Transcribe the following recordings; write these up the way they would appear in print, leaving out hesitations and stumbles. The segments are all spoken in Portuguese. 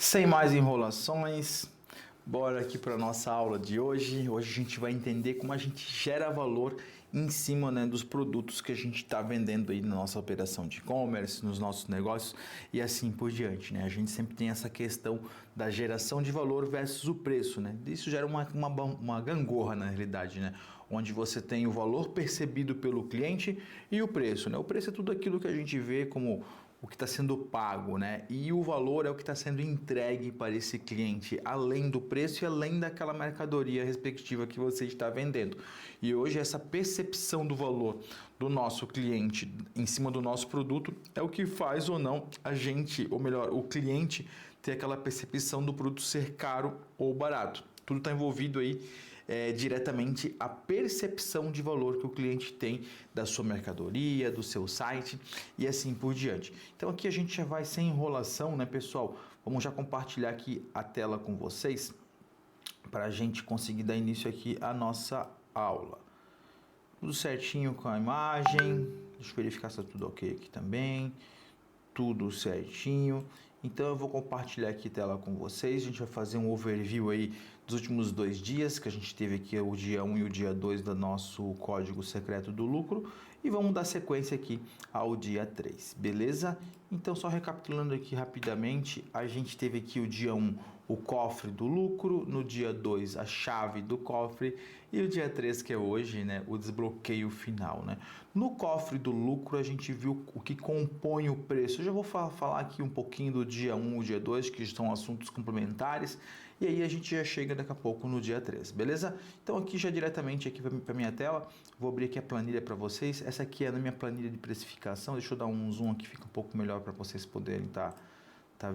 Sem mais enrolações, bora aqui para nossa aula de hoje. Hoje a gente vai entender como a gente gera valor em cima, né, dos produtos que a gente está vendendo aí na nossa operação de e-commerce, nos nossos negócios e assim por diante, né? A gente sempre tem essa questão da geração de valor versus o preço, né? Isso gera uma gangorra na realidade, né? Onde você tem o valor percebido pelo cliente e o preço, né? O preço é tudo aquilo que a gente vê como o que está sendo pago, né? E o valor é o que está sendo entregue para esse cliente, além do preço e além daquela mercadoria respectiva que você está vendendo. E hoje essa percepção do valor do nosso cliente em cima do nosso produto é o que faz ou não a gente, ou melhor, o cliente ter aquela percepção do produto ser caro ou barato. Tudo está envolvido aí diretamente a percepção de valor que o cliente tem da sua mercadoria, do seu site e assim por diante. Então aqui a gente já vai sem enrolação, né, pessoal? Vamos já compartilhar aqui a tela com vocês para a gente conseguir dar início aqui à nossa aula. Tudo certinho com a imagem, deixa eu verificar se está tudo ok aqui também, tudo certinho. Então eu vou compartilhar aqui a tela com vocês, a gente vai fazer um overview aí dos últimos 2 dias, que a gente teve aqui o dia 1 e o dia 2 do nosso código secreto do lucro, e vamos dar sequência aqui ao dia 3, beleza? Então só recapitulando aqui rapidamente, a gente teve aqui o dia 1 o cofre do lucro, no dia 2 a chave do cofre e o dia 3, que é hoje, né, o desbloqueio final, né? No cofre do lucro a gente viu o que compõe o preço. Eu já vou falar aqui um pouquinho do dia 1 e dia 2, que são assuntos complementares, e aí a gente já chega daqui a pouco no dia 3, beleza? Então aqui já diretamente aqui para minha tela, vou abrir aqui a planilha para vocês. Essa aqui é a minha planilha de precificação, deixa eu dar um zoom aqui, fica um pouco melhor para vocês poderem estar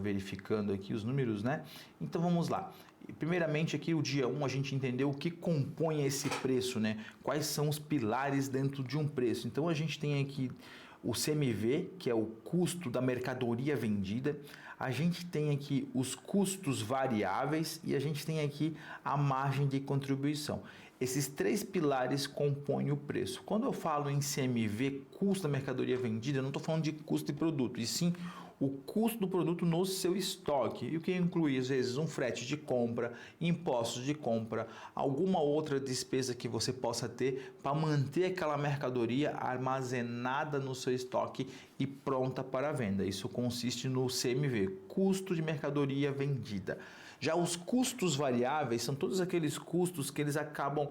verificando aqui os números, né? Então vamos lá. Primeiramente aqui o dia 1 a gente entendeu o que compõe esse preço, né? Quais são os pilares dentro de um preço. Então a gente tem aqui o CMV, que é o custo da mercadoria vendida. A gente tem aqui os custos variáveis e a gente tem aqui a margem de contribuição. Esses 3 pilares compõem o preço. Quando eu falo em CMV, custo da mercadoria vendida, eu não estou falando de custo de produto, e sim o custo do produto no seu estoque, e o que inclui às vezes um frete de compra, impostos de compra, alguma outra despesa que você possa ter para manter aquela mercadoria armazenada no seu estoque e pronta para venda. Isso consiste no CMV, custo de mercadoria vendida. Já os custos variáveis são todos aqueles custos que eles acabam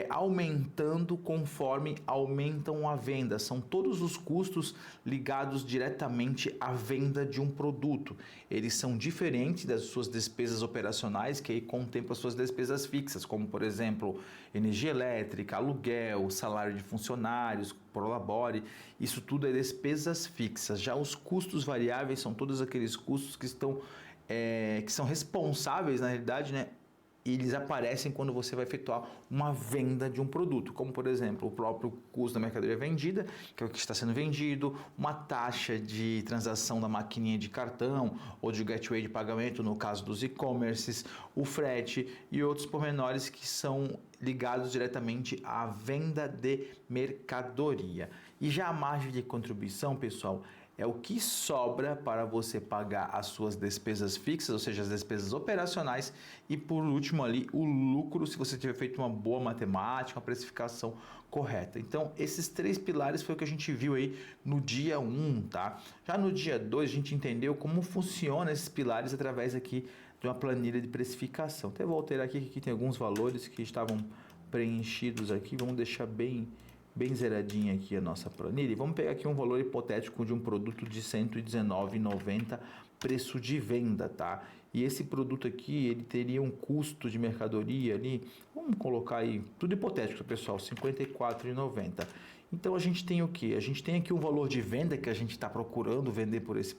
aumentando conforme aumentam a venda. São todos os custos ligados diretamente à venda de um produto. Eles são diferentes das suas despesas operacionais, que aí contemplam as suas despesas fixas, como por exemplo, energia elétrica, aluguel, salário de funcionários, prolabore. Isso tudo é despesas fixas. Já os custos variáveis são todos aqueles custos que são responsáveis, na realidade, né? Eles aparecem quando você vai efetuar uma venda de um produto, como por exemplo o próprio custo da mercadoria vendida, que é o que está sendo vendido, uma taxa de transação da maquininha de cartão ou de gateway de pagamento, no caso dos e-commerces, o frete e outros pormenores que são ligados diretamente à venda de mercadoria. E já a margem de contribuição, pessoal, é o que sobra para você pagar as suas despesas fixas, ou seja, as despesas operacionais, e por último ali o lucro, se você tiver feito uma boa matemática, uma precificação correta. Então esses 3 pilares foi o que a gente viu aí no dia 1, tá? Já no dia 2 a gente entendeu como funcionam esses pilares através aqui de uma planilha de precificação. Até vou alterar aqui, que aqui tem alguns valores que estavam preenchidos aqui, vamos deixar bem zeradinha aqui a nossa planilha. E vamos pegar aqui um valor hipotético de um produto de R$ 119,90 preço de venda, tá? E esse produto aqui, ele teria um custo de mercadoria ali, vamos colocar aí, tudo hipotético, pessoal, R$ 54,90. Então a gente tem o que? A gente tem aqui um valor de venda que a gente está procurando vender por esse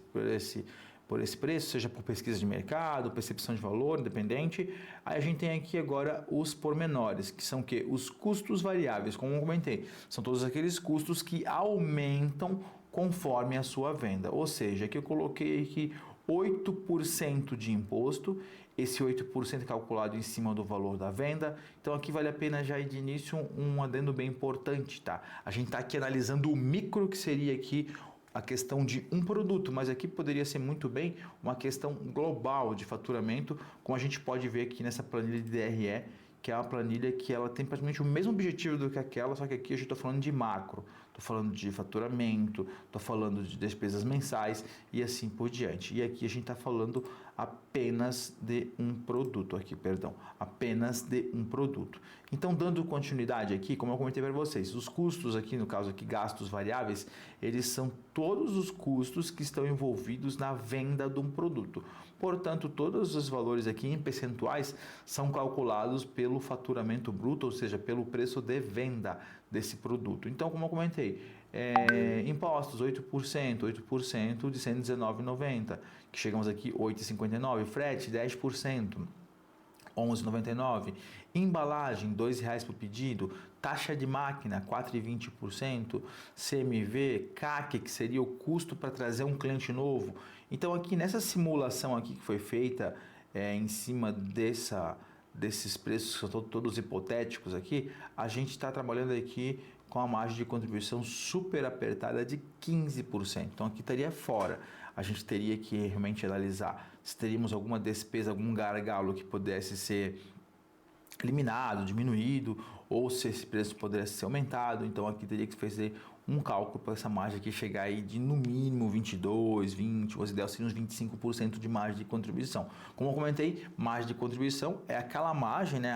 preço, seja por pesquisa de mercado, percepção de valor, independente. Aí a gente tem aqui agora os pormenores, que são o quê? Os custos variáveis, como eu comentei, são todos aqueles custos que aumentam conforme a sua venda. Ou seja, aqui eu coloquei aqui 8% de imposto, esse 8% é calculado em cima do valor da venda. Então aqui vale a pena já ir de início um adendo bem importante, tá? A gente está aqui analisando o micro, que seria aqui a questão de um produto, mas aqui poderia ser muito bem uma questão global de faturamento, como a gente pode ver aqui nessa planilha de DRE, que é uma planilha que ela tem praticamente o mesmo objetivo do que aquela, só que aqui eu já estou falando de macro, estou falando de faturamento, estou falando de despesas mensais e assim por diante. E aqui a gente está falando apenas de um produto aqui, perdão, apenas de um produto. Então, dando continuidade aqui, como eu comentei para vocês, os custos aqui, no caso aqui, gastos variáveis, eles são todos os custos que estão envolvidos na venda de um produto. Portanto, todos os valores aqui em percentuais são calculados pelo faturamento bruto, ou seja, pelo preço de venda desse produto. Então, como eu comentei, impostos 8% de R$ 119,90, que chegamos aqui R$ 8,59, frete 10%. R$ 11,99, embalagem R$ 2,00 por pedido, taxa de máquina 4,20%, CMV, CAC, que seria o custo para trazer um cliente novo. Então aqui nessa simulação aqui que foi feita em cima desses preços que são todos hipotéticos aqui, a gente está trabalhando aqui com a margem de contribuição super apertada de 15%. Então aqui estaria fora. A gente teria que realmente analisar se teríamos alguma despesa, algum gargalo que pudesse ser eliminado, diminuído, ou se esse preço pudesse ser aumentado. Então aqui teria que fazer um cálculo para essa margem aqui chegar aí de no mínimo 22, 20, o ideal seria uns 25% de margem de contribuição. Como eu comentei, margem de contribuição é aquela margem, né,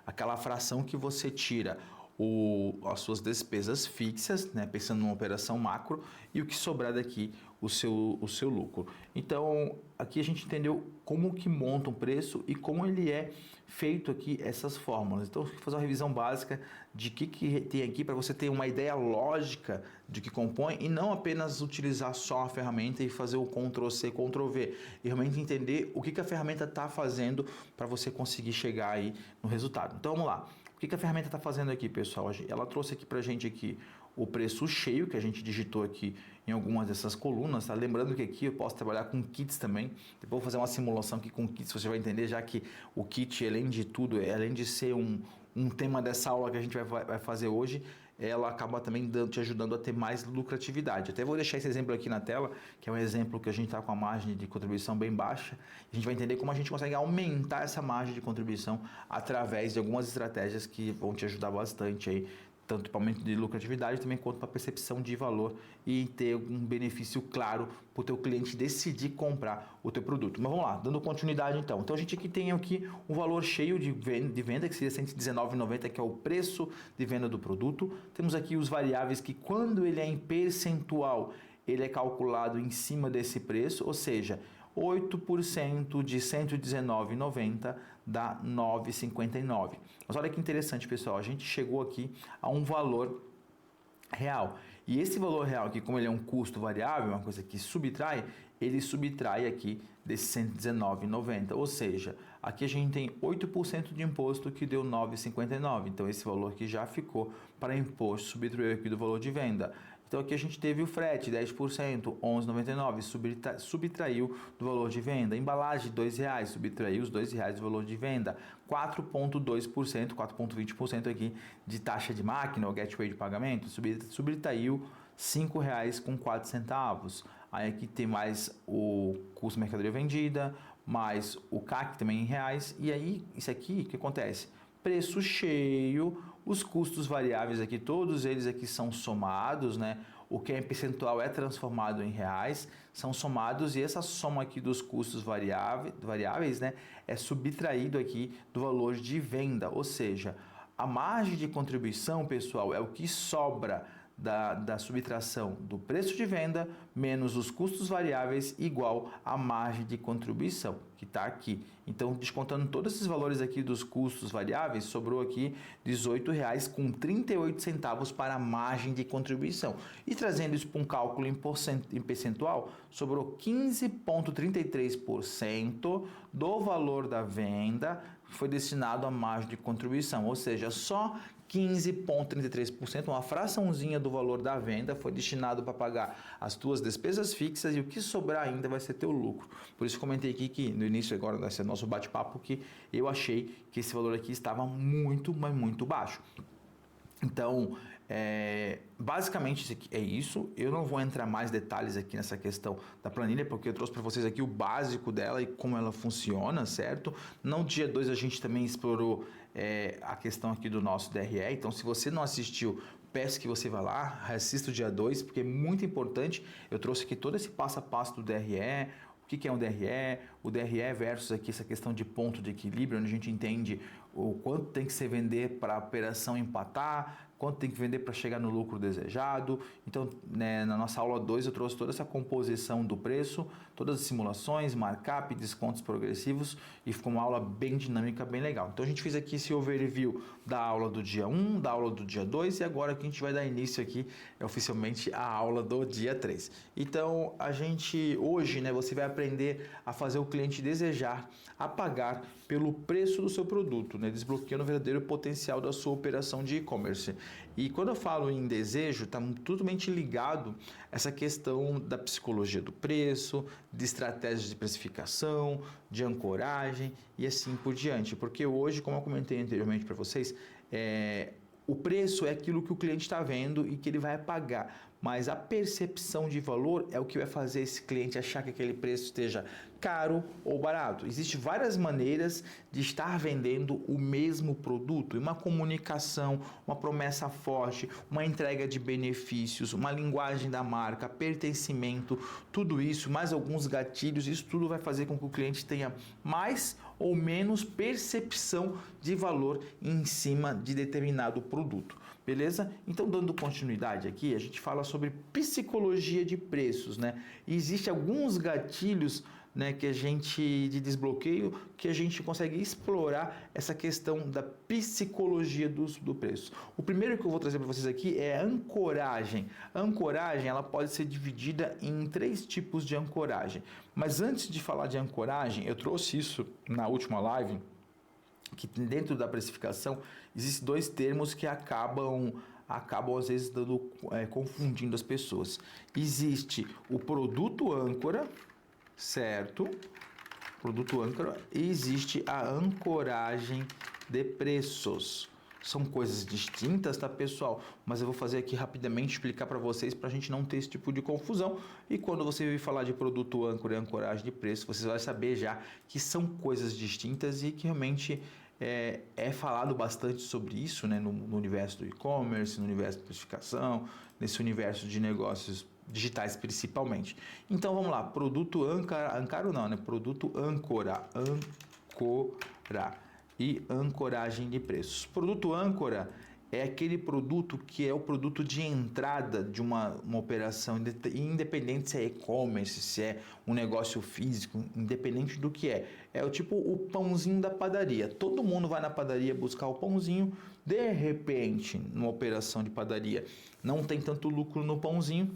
aquela fração que você tira as suas despesas fixas, né, pensando numa operação macro, e o que sobrar daqui, o seu lucro. Então, aqui a gente entendeu como que monta um preço e como ele é feito aqui essas fórmulas. Então, eu vou fazer uma revisão básica de que tem aqui para você ter uma ideia lógica de que compõe e não apenas utilizar só a ferramenta e fazer o Ctrl+C, Ctrl+V, e realmente entender o que a ferramenta está fazendo para você conseguir chegar aí no resultado. Então, vamos lá. O que a ferramenta está fazendo aqui, pessoal? Ela trouxe aqui para a gente aqui o preço cheio, que a gente digitou aqui em algumas dessas colunas, tá? Lembrando que aqui eu posso trabalhar com kits também. Depois vou fazer uma simulação aqui com kits, você vai entender, já que o kit, além de tudo, além de ser um tema dessa aula que a gente vai fazer hoje, ela acaba também te ajudando a ter mais lucratividade. Até vou deixar esse exemplo aqui na tela, que é um exemplo que a gente está com a margem de contribuição bem baixa. A gente vai entender como a gente consegue aumentar essa margem de contribuição através de algumas estratégias que vão te ajudar bastante aí, tanto para aumento de lucratividade também quanto para percepção de valor e ter um benefício claro para o teu cliente decidir comprar o teu produto. Mas vamos lá, dando continuidade então. Então a gente aqui tem aqui um valor cheio de venda que seria R$ 119,90, que é o preço de venda do produto. Temos aqui os variáveis que quando ele é em percentual, ele é calculado em cima desse preço, ou seja, 8% de R$ 119,90 dá R$ 9,59. Mas olha que interessante, pessoal, a gente chegou aqui a um valor real. E esse valor real aqui, como ele é um custo variável, uma coisa que subtrai, ele subtrai aqui desse R$ 119,90. Ou seja, aqui a gente tem 8% de imposto que deu R$ 9,59. Então esse valor aqui já ficou para imposto, subtraiu aqui do valor de venda. Então aqui a gente teve o frete, 10%, R$ 11,99, subtraiu do valor de venda. Embalagem, R$ 2,00, subtraiu os R$ 2,00 do valor de venda. 4,2%, 4,20% aqui de taxa de máquina, ou gateway de pagamento, subtraiu R$ 5,04. Aí aqui tem mais o custo de mercadoria vendida, mais o CAC também em reais. E aí, isso aqui, o que acontece? Preço cheio, os custos variáveis aqui, todos eles aqui são somados, né? O que é em percentual é transformado em reais, são somados e essa soma aqui dos custos variáveis, né, é subtraído aqui do valor de venda, ou seja, a margem de contribuição, pessoal, é o que sobra da subtração do preço de venda menos os custos variáveis igual à margem de contribuição, que está aqui. Então, descontando todos esses valores aqui dos custos variáveis, sobrou aqui R$ 18,38 para a margem de contribuição. E trazendo isso para um cálculo em percentual, sobrou 15,33% do valor da venda que foi destinado à margem de contribuição, ou seja, só 15,33%, uma fraçãozinha do valor da venda foi destinado para pagar as tuas despesas fixas e o que sobrar ainda vai ser teu lucro. Por isso comentei aqui que no início agora desse nosso bate-papo que eu achei que esse valor aqui estava muito, mas muito baixo. Então, Basicamente isso aqui é isso. Eu não vou entrar mais detalhes aqui nessa questão da planilha, porque eu trouxe para vocês aqui o básico dela e como ela funciona, certo? No dia 2 a gente também explorou a questão aqui do nosso DRE, então se você não assistiu, peço que você vá lá, assista o dia 2, porque é muito importante. Eu trouxe aqui todo esse passo a passo do DRE, o que é um DRE, o DRE versus aqui essa questão de ponto de equilíbrio, onde a gente entende o quanto tem que se vender para a operação empatar, quanto tem que vender para chegar no lucro desejado. Então, né, na nossa aula 2 eu trouxe toda essa composição do preço, todas as simulações, markup, descontos progressivos, e ficou uma aula bem dinâmica, bem legal. Então a gente fez aqui esse overview da aula do dia 1, da aula do dia 2 e agora que a gente vai dar início aqui oficialmente à aula do dia 3. Então a gente hoje, né, você vai aprender a fazer o cliente desejar a pagar pelo preço do seu produto, né, desbloqueando o verdadeiro potencial da sua operação de e-commerce. E quando eu falo em desejo, está totalmente ligado essa questão da psicologia do preço, de estratégias de precificação, de ancoragem e assim por diante. Porque hoje, como eu comentei anteriormente para vocês, o preço é aquilo que o cliente está vendo e que ele vai pagar, mas a percepção de valor é o que vai fazer esse cliente achar que aquele preço esteja caro ou barato. Existem várias maneiras de estar vendendo o mesmo produto, uma comunicação, uma promessa forte, uma entrega de benefícios, uma linguagem da marca, pertencimento, tudo isso, mais alguns gatilhos, isso tudo vai fazer com que o cliente tenha mais ou menos percepção de valor em cima de determinado produto. Beleza? Então, dando continuidade aqui, a gente fala sobre psicologia de preços, né? E existe alguns gatilhos, né, que a gente de desbloqueio que a gente consegue explorar essa questão da psicologia do preço. O primeiro que eu vou trazer para vocês aqui é a ancoragem. A ancoragem, ela pode ser dividida em 3 tipos de ancoragem. Mas antes de falar de ancoragem, eu trouxe isso na última live, que dentro da precificação existem 2 termos que acabam às vezes confundindo as pessoas. Existe o produto âncora, certo? Produto âncora, e existe a ancoragem de preços. São coisas distintas, tá, pessoal? Mas eu vou fazer aqui rapidamente, explicar para vocês, para a gente não ter esse tipo de confusão. E quando você vir falar de produto âncora e ancoragem de preço, vocês vão saber já que são coisas distintas e que realmente é falado bastante sobre isso, né, no universo do e-commerce, no universo da precificação, nesse universo de negócios digitais principalmente. Então vamos lá, produto âncora não, né? Produto âncora e ancoragem de preços. Produto âncora é aquele produto que é o produto de entrada de uma operação, independente se é e-commerce, se é um negócio físico, independente do que é. É o tipo o pãozinho da padaria. Todo mundo vai na padaria buscar o pãozinho, de repente, numa operação de padaria, não tem tanto lucro no pãozinho,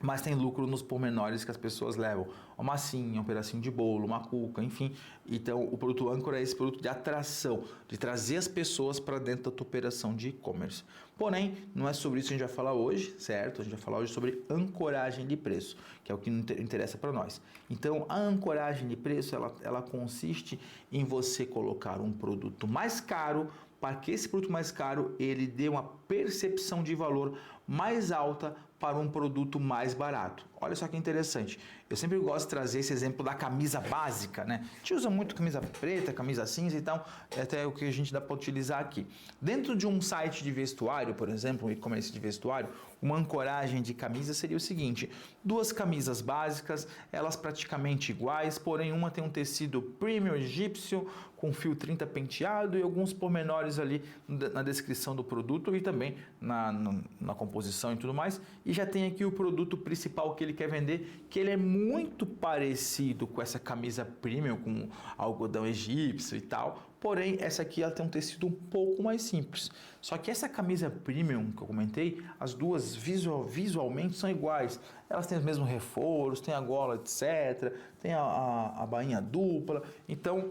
mas tem lucro nos pormenores que as pessoas levam. Uma massinha, um pedacinho de bolo, uma cuca, enfim. Então, o produto âncora é esse produto de atração, de trazer as pessoas para dentro da tua operação de e-commerce. Porém, não é sobre isso que a gente vai falar hoje, certo? A gente vai falar hoje sobre ancoragem de preço, que é o que interessa para nós. Então, a ancoragem de preço, ela consiste em você colocar um produto mais caro para que esse produto mais caro ele dê uma percepção de valor mais alta para um produto mais barato. Olha só que interessante. Eu sempre gosto de trazer esse exemplo da camisa básica, né? A gente usa muito camisa preta, camisa cinza e tal, é até o que a gente dá para utilizar aqui. Dentro de um site de vestuário, por exemplo, um e-commerce de vestuário, uma ancoragem de camisa seria o seguinte: 2 camisas básicas, elas praticamente iguais, porém uma tem um tecido premium egípcio com fio 30 penteado e alguns pormenores ali na descrição do produto e também na composição e tudo mais. E já tem aqui o produto principal que ele quer vender, que ele é muito parecido com essa camisa premium, com algodão egípcio e tal. Porém, essa aqui ela tem um tecido um pouco mais simples. Só que essa camisa premium que eu comentei, as duas visualmente são iguais. Elas têm os mesmos reforços, tem a gola, etc. Tem a bainha dupla. Então,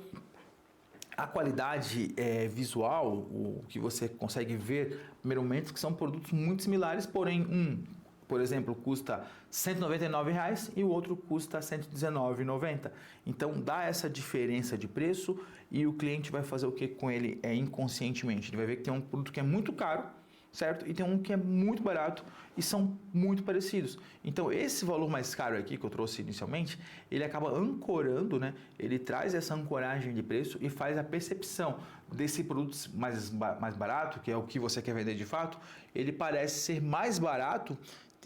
a qualidade visual, o que você consegue ver, primeiramente, que são produtos muito similares, porém por exemplo, custa R$ 199 e o outro custa R$ 119,90. Então, dá essa diferença de preço e o cliente vai fazer o que com ele inconscientemente? Ele vai ver que tem um produto que é muito caro, certo? E tem um que é muito barato e são muito parecidos. Então, esse valor mais caro aqui que eu trouxe inicialmente, ele acaba ancorando, né? Ele traz essa ancoragem de preço e faz a percepção desse produto mais barato, que é o que você quer vender de fato, ele parece ser mais barato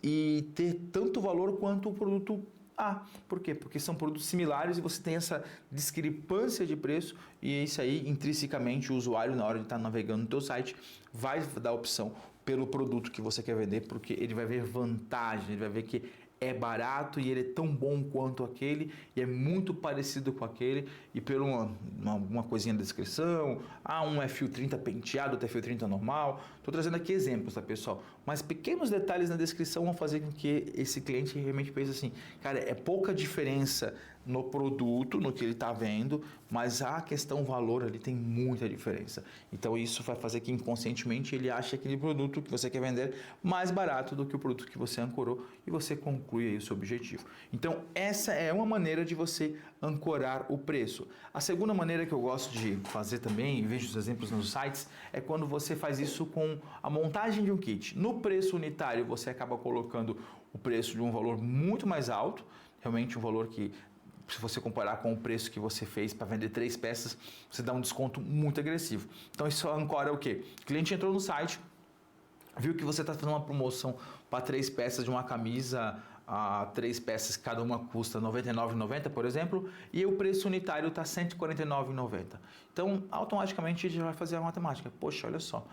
e ter tanto valor quanto o produto A. Por quê? Porque são produtos similares e você tem essa discrepância de preço e isso aí, intrinsecamente, o usuário, na hora de estar navegando no teu site, vai dar opção pelo produto que você quer vender, porque ele vai ver vantagem, ele vai ver que é barato e ele é tão bom quanto aquele e é muito parecido com aquele e por uma coisinha da descrição, um é fio 30 penteado, outro é fio 30 normal. Estou trazendo aqui exemplos, tá, pessoal? Mas pequenos detalhes na descrição vão fazer com que esse cliente realmente pense assim, cara, é pouca diferença no produto, no que ele está vendo, mas a questão valor ali tem muita diferença. Então isso vai fazer que inconscientemente ele ache aquele produto que você quer vender mais barato do que o produto que você ancorou e você conclui aí o seu objetivo. Então essa é uma maneira de você ancorar o preço. A segunda maneira que eu gosto de fazer também, e vejo os exemplos nos sites, é quando você faz isso com a montagem de um kit. No preço unitário você acaba colocando o preço de um valor muito mais alto, realmente um valor que, se você comparar com o preço que você fez para vender 3 peças, você dá um desconto muito agressivo. Então isso ancora o quê? O cliente entrou no site, viu que você está fazendo uma promoção para 3 peças de uma camisa, 3 peças, cada uma custa R$ 99,90, por exemplo, e o preço unitário está R$ 149,90. Então, automaticamente, a gente vai fazer a matemática. Poxa, olha só,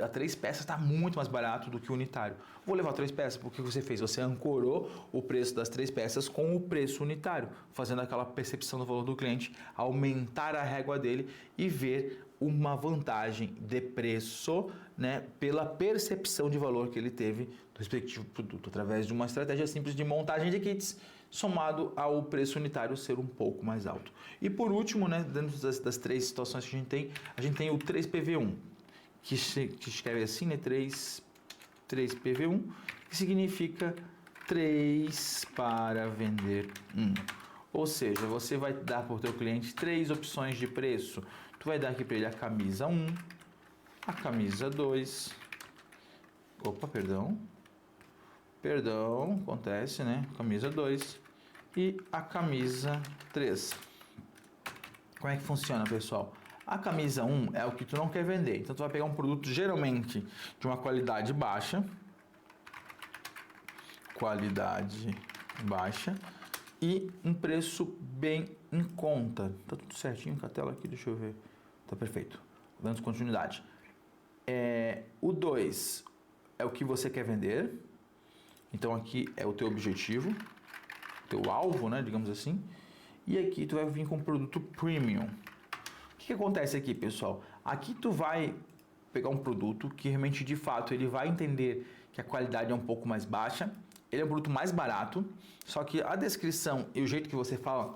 a 3 peças está muito mais barato do que o unitário. Vou levar 3 peças, porque o que você fez? Você ancorou o preço das 3 peças com o preço unitário, fazendo aquela percepção do valor do cliente, aumentar a régua dele e ver uma vantagem de preço, né, pela percepção de valor que ele teve do respectivo produto, através de uma estratégia simples de montagem de kits, somado ao preço unitário ser um pouco mais alto. E por último, né, dentro das 3 situações que a gente tem o 3PV1, que escreve assim, né, 3PV1, que significa 3 para vender 1. Ou seja, você vai dar para o teu cliente 3 opções de preço. Tu vai dar aqui para ele a camisa 1, a camisa 2, perdão, acontece, né? Camisa 2 e a camisa 3. Como é que funciona, pessoal? A camisa 1 é o que tu não quer vender. Então, tu vai pegar um produto geralmente de uma qualidade baixa. E um preço bem em conta. Tá tudo certinho com a tela aqui, deixa eu ver. Tá perfeito. Dando continuidade. O 2 é o que você quer vender. Então, aqui é o teu objetivo, teu alvo, né, digamos assim. E aqui tu vai vir com um produto premium. O que acontece aqui, pessoal? Aqui tu vai pegar um produto que realmente, de fato, ele vai entender que a qualidade é um pouco mais baixa. Ele é um produto mais barato, só que a descrição e o jeito que você fala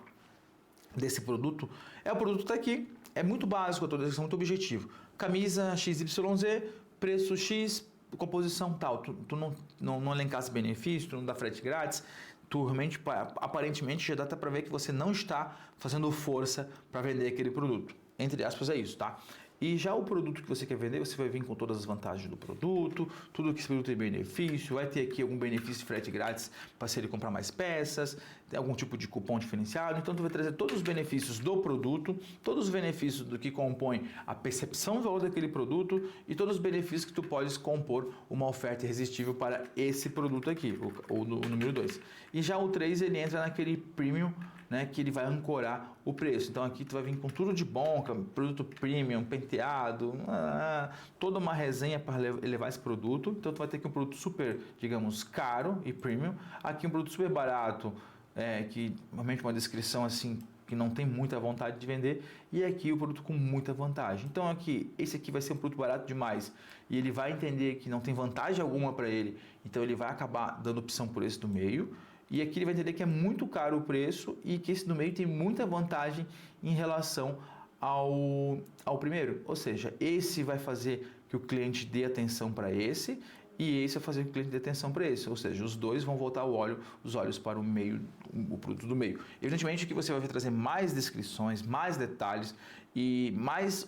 desse produto, o produto tá aqui, é muito básico, a tua descrição é muito objetivo. Camisa XYZ, preço X, composição tal. Tu não elencasse benefícios, tu não dá frete grátis, tu realmente, aparentemente, já dá até para ver que você não está fazendo força para vender aquele produto. Entre aspas, é isso, tá? E já o produto que você quer vender, você vai vir com todas as vantagens do produto, tudo que esse produto tem benefício, vai ter aqui algum benefício de frete grátis para se ele comprar mais peças, tem algum tipo de cupom diferenciado. Então, tu vai trazer todos os benefícios do produto, todos os benefícios do que compõe a percepção do valor daquele produto e todos os benefícios que tu podes compor uma oferta irresistível para esse produto aqui, o número 2. E já o 3, ele entra naquele premium, né, que ele vai ancorar o preço. Então aqui tu vai vir com tudo de bom, produto premium, penteado, toda uma resenha para elevar esse produto. Então tu vai ter aqui um produto super, digamos, caro e premium. Aqui um produto super barato, que realmente uma descrição assim que não tem muita vontade de vender, e aqui o produto com muita vantagem. Então aqui, esse aqui vai ser um produto barato demais e ele vai entender que não tem vantagem alguma para ele, então ele vai acabar dando opção por esse do meio. E aqui ele vai entender que é muito caro o preço e que esse do meio tem muita vantagem em relação ao primeiro. Ou seja, esse vai fazer que o cliente dê atenção para esse e esse vai fazer que o cliente dê atenção para esse. Ou seja, os dois vão voltar os olhos para o meio, o produto do meio. Evidentemente que você vai trazer mais descrições, mais detalhes e mais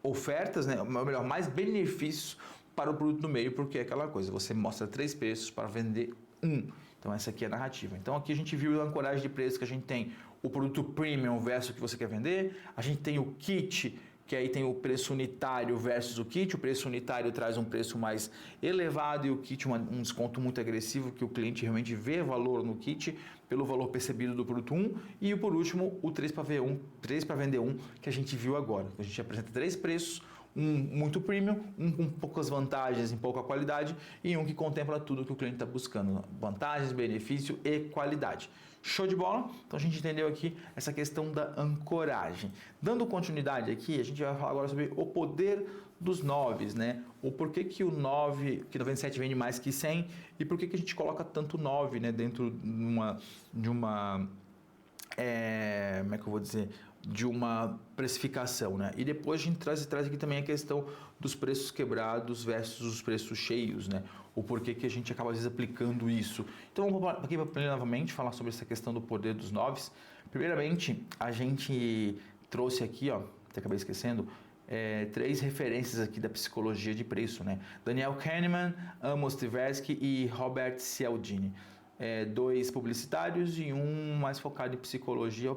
ofertas, né? Ou melhor, mais benefícios para o produto do meio, porque é aquela coisa, você mostra 3 preços para vender um. Então essa aqui é a narrativa. Então aqui a gente viu a ancoragem de preço que a gente tem o produto premium versus o que você quer vender, a gente tem o kit, que aí tem o preço unitário versus o kit. O preço unitário traz um preço mais elevado e o kit um desconto muito agressivo, que o cliente realmente vê valor no kit pelo valor percebido do produto 1. E por último, o 3 para vender 1, que a gente viu agora. A gente apresenta 3 preços, um muito premium, um com poucas vantagens e pouca qualidade e um que contempla tudo que o cliente está buscando, vantagens, benefício e qualidade. Show de bola? Então a gente entendeu aqui essa questão da ancoragem. Dando continuidade aqui, a gente vai falar agora sobre o poder dos 9s, né? O porquê que o 9, que 97 vende mais que 100 e por que a gente coloca tanto 9, né, dentro de uma como é que eu vou dizer? De uma precificação, né? E depois a gente traz aqui também a questão dos preços quebrados versus os preços cheios, né? O porquê que a gente acaba às vezes aplicando isso. Então vamos aqui novamente falar sobre essa questão do poder dos 9s. Primeiramente, a gente trouxe aqui, ó, até acabei esquecendo, 3 referências aqui da psicologia de preço, né? Daniel Kahneman, Amos Tversky e Robert Cialdini. 2 publicitários e um mais focado em psicologia,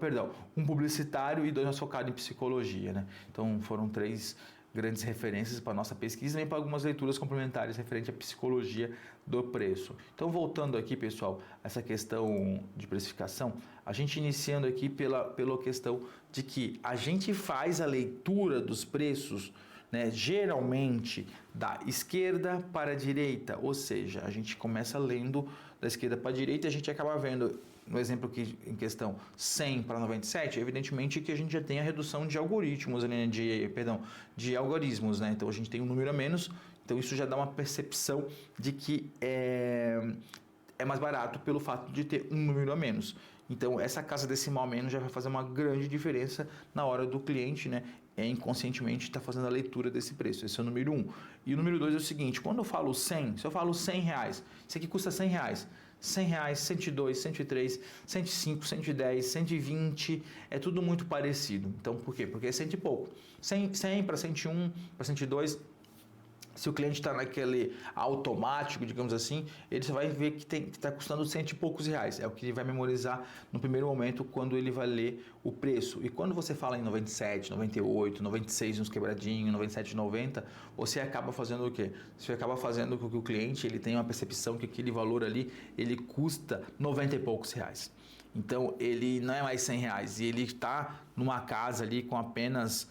um publicitário e 2 mais focados em psicologia, né? Então foram 3 grandes referências para a nossa pesquisa e para algumas leituras complementares referente à psicologia do preço. Então voltando aqui, pessoal, essa questão de precificação, a gente iniciando aqui pela questão de que a gente faz a leitura dos preços, né, geralmente da esquerda para a direita, ou seja, a gente começa lendo da esquerda para a direita e a gente acaba vendo, no exemplo aqui em questão, 100 para 97, evidentemente que a gente já tem a redução de algoritmos, né, de algoritmos, né? Então a gente tem um número a menos, então isso já dá uma percepção de que é mais barato pelo fato de ter um número a menos. Então essa casa decimal a menos já vai fazer uma grande diferença na hora do cliente, né, inconscientemente está fazendo a leitura desse preço. Esse é o número 1. E o número 2 é o seguinte, quando eu falo 100, se eu falo 100 reais, isso aqui custa 100 reais. 100 reais, 102, 103, 105, 110, 120, é tudo muito parecido. Então por quê? Porque é 100 e pouco. 100 para 101, para 102, se o cliente está naquele automático, digamos assim, ele só vai ver que está custando 100 e poucos reais. É o que ele vai memorizar no primeiro momento quando ele vai ler o preço. E quando você fala em 97, 98, 96 uns quebradinhos, 97, 90, você acaba fazendo o quê? Você acaba fazendo com que o cliente ele tenha uma percepção que aquele valor ali, ele custa 90 e poucos reais. Então ele não é mais 100 reais e ele está numa casa ali com apenas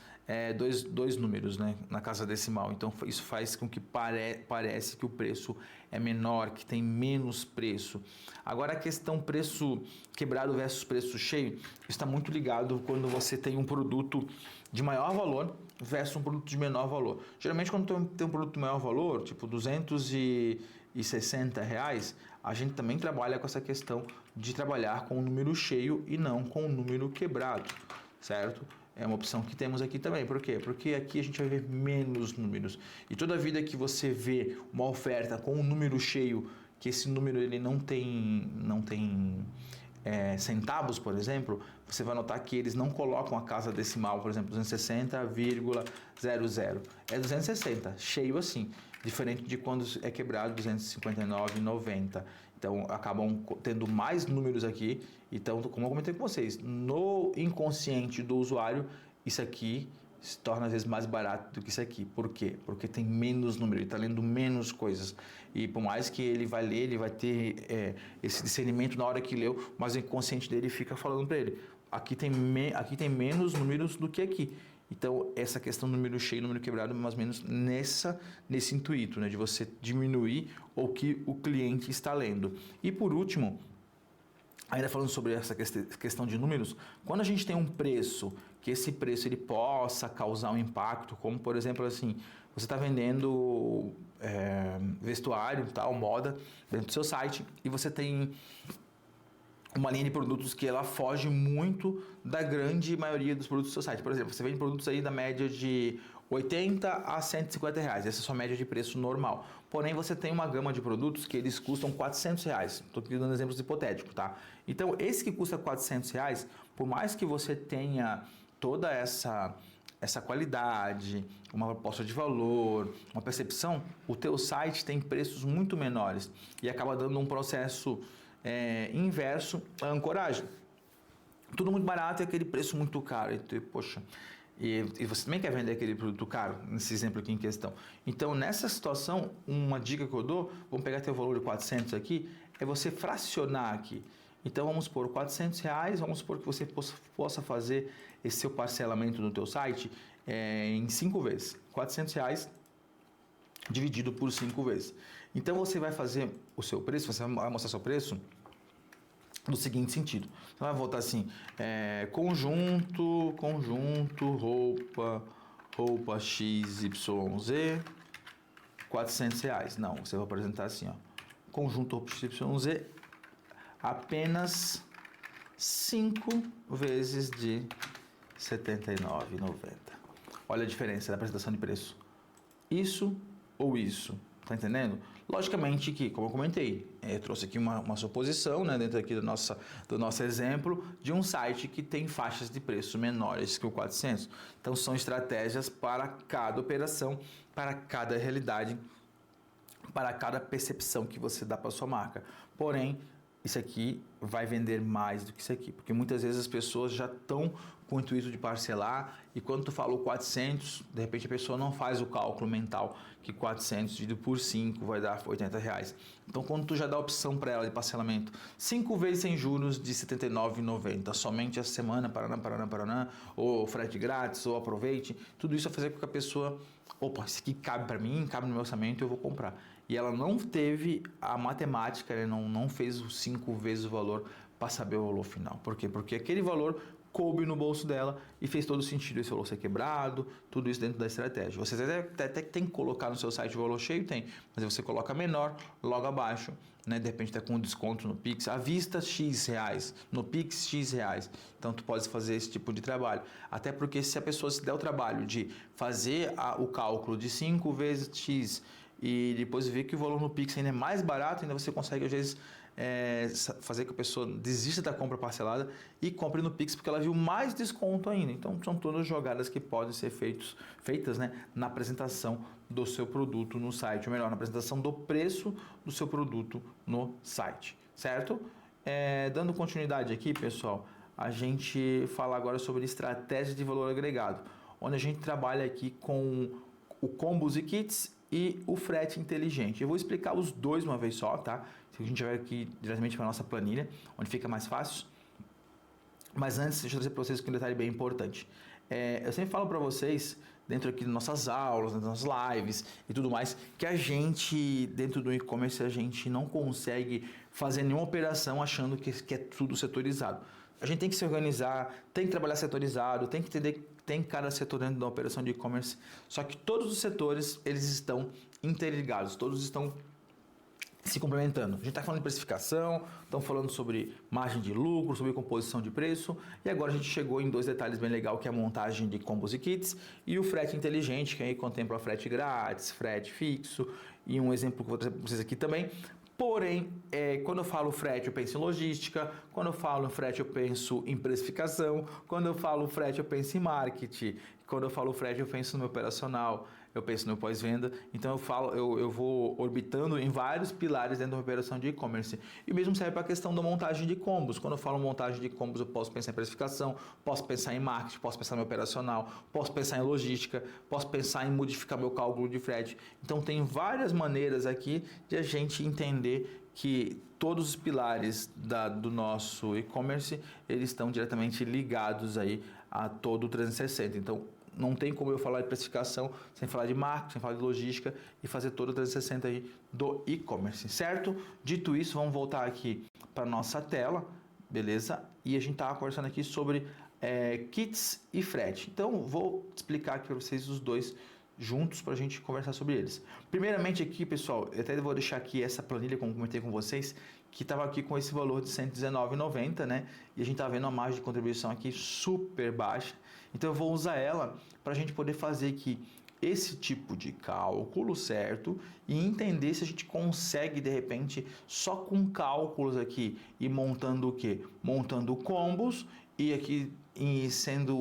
dois números, né, na casa decimal. Então isso faz com que parece que o preço é menor, que tem menos preço. Agora a questão preço quebrado versus preço cheio está muito ligado quando você tem um produto de maior valor versus um produto de menor valor. Geralmente quando tem um produto de maior valor, tipo 260 reais, a gente também trabalha com essa questão de trabalhar com o número cheio e não com o número quebrado, certo? É uma opção que temos aqui também. Por quê? Porque aqui a gente vai ver menos números. E toda vida que você vê uma oferta com um número cheio, que esse número ele não tem centavos, por exemplo, você vai notar que eles não colocam a casa decimal, por exemplo, 260,00. É 260, cheio assim. Diferente de quando é quebrado 259,90. Então, acabam tendo mais números aqui. Então, como eu comentei com vocês, no inconsciente do usuário, isso aqui se torna às vezes mais barato do que isso aqui. Por quê? Porque tem menos número, ele está lendo menos coisas. E por mais que ele vai ler, ele vai ter esse discernimento na hora que leu, mas o inconsciente dele fica falando para ele, aqui tem menos números do que aqui. Então, essa questão do número cheio e número quebrado, mais ou menos nesse intuito, né, de você diminuir o que o cliente está lendo. E por último, ainda falando sobre essa questão de números, quando a gente tem um preço, que esse preço ele possa causar um impacto, como por exemplo assim, você está vendendo vestuário, tal, moda, dentro do seu site, e você tem uma linha de produtos que ela foge muito da grande maioria dos produtos do seu site. Por exemplo, você vende produtos aí da média de 80 a 150 reais. Essa é a sua média de preço normal. Porém, você tem uma gama de produtos que eles custam 400 reais. Estou aqui dando exemplos hipotéticos, tá? Então, esse que custa 400 reais, por mais que você tenha toda essa essa qualidade, uma proposta de valor, uma percepção, o teu site tem preços muito menores e acaba dando um processo inverso à ancoragem. Tudo muito barato e aquele preço muito caro. E tu, poxa, e você também quer vender aquele produto caro, nesse exemplo aqui em questão. Então, nessa situação, uma dica que eu dou, vamos pegar teu valor de 400 aqui, é você fracionar aqui. Então, vamos por R$400, vamos supor que você possa fazer esse seu parcelamento no teu site em 5 vezes. R$400 dividido por 5 vezes. Então, você vai fazer o seu preço, você vai mostrar seu preço no seguinte sentido. Você vai voltar assim, conjunto, roupa XYZ, R$400. Não, você vai apresentar assim, ó, conjunto roupa XYZ, apenas 5 vezes de R$ 79,90. Olha a diferença da apresentação de preço. Isso ou isso, tá entendendo? Logicamente que, como eu comentei, eu trouxe aqui uma suposição, né, dentro aqui do nosso exemplo, de um site que tem faixas de preço menores que o 400. Então, são estratégias para cada operação, para cada realidade, para cada percepção que você dá para a sua marca. Porém, isso aqui vai vender mais do que isso aqui, porque muitas vezes as pessoas já estão com o intuito de parcelar e quando tu falou 400, de repente a pessoa não faz o cálculo mental que 400 dividido por 5 vai dar R$80. Então, quando tu já dá a opção para ela de parcelamento, 5 vezes sem juros de R$ 79,90, somente essa semana, Paraná, ou frete grátis, ou aproveite, tudo isso vai fazer com que a pessoa, opa, isso aqui cabe para mim, cabe no meu orçamento, eu vou comprar. E ela não teve a matemática, né? não fez os 5 vezes o valor para saber o valor final. Por quê? Porque aquele valor coube no bolso dela e fez todo sentido esse valor ser quebrado, tudo isso dentro da estratégia. Você até tem que colocar no seu site o valor cheio, tem, mas você coloca menor logo abaixo, né? De repente está com um desconto no Pix, à vista X reais, no Pix X reais. Então tu pode fazer esse tipo de trabalho. Até porque se a pessoa se der o trabalho de fazer o cálculo de 5 vezes X e depois ver que o valor no Pix ainda é mais barato, ainda você consegue às vezes fazer que a pessoa desista da compra parcelada e compre no Pix porque ela viu mais desconto ainda. Então são todas jogadas que podem ser feitas, né, na apresentação do seu produto no site, ou melhor, na apresentação do preço do seu produto no site, certo? Dando continuidade aqui, pessoal, a gente fala agora sobre estratégia de valor agregado, onde a gente trabalha aqui com o combos e kits e o frete inteligente. Eu vou explicar os dois uma vez só, tá? Se a gente vai aqui diretamente para a nossa planilha, onde fica mais fácil. Mas antes, deixa eu trazer para vocês um detalhe bem importante. Eu sempre falo para vocês, dentro aqui das nossas aulas, das nossas lives e tudo mais, que a gente, dentro do e-commerce, a gente não consegue fazer nenhuma operação achando que é tudo setorizado. A gente tem que se organizar, tem que trabalhar setorizado, tem que entender que tem cada setor dentro da operação de e-commerce, só que todos os setores, eles estão interligados, todos estão se complementando. A gente está falando de precificação, estamos falando sobre margem de lucro, sobre composição de preço, e agora a gente chegou em dois detalhes bem legais, que é a montagem de combos e kits e o frete inteligente, que aí contempla frete grátis, frete fixo, e um exemplo que eu vou trazer para vocês aqui também. Porém, quando eu falo frete, eu penso em logística. Quando eu falo frete, eu penso em precificação. Quando eu falo frete, eu penso em marketing. Quando eu falo frete, eu penso no meu operacional. Eu penso no pós-venda. Então, eu vou orbitando em vários pilares dentro da operação de e-commerce. E o mesmo serve para a questão da montagem de combos. Quando eu falo montagem de combos, eu posso pensar em precificação, posso pensar em marketing, posso pensar no meu operacional, posso pensar em logística, posso pensar em modificar meu cálculo de frete. Então, tem várias maneiras aqui de a gente entender que todos os pilares do nosso e-commerce, eles estão diretamente ligados aí a todo o 360. Então, não tem como eu falar de precificação sem falar de marketing, sem falar de logística e fazer todo o 360 aí do e-commerce, certo? Dito isso, vamos voltar aqui para nossa tela, beleza? E a gente estava conversando aqui sobre kits e frete. Então, vou explicar aqui para vocês os dois juntos para a gente conversar sobre eles. Primeiramente aqui, pessoal, eu até vou deixar aqui essa planilha, como comentei com vocês, que estava aqui com esse valor de R$ 119,90, né? E a gente está vendo uma margem de contribuição aqui super baixa. Então eu vou usar ela para a gente poder fazer aqui esse tipo de cálculo, certo? E entender se a gente consegue, de repente, só com cálculos aqui e montando o quê? Montando combos e aqui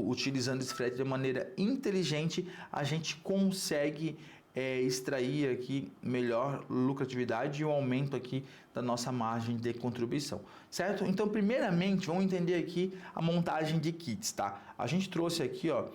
utilizando esse frete de maneira inteligente, a gente consegue extrair aqui melhor lucratividade e o aumento aqui da nossa margem de contribuição, certo? Então, primeiramente, vamos entender aqui a montagem de kits, tá? A gente trouxe aqui, ó,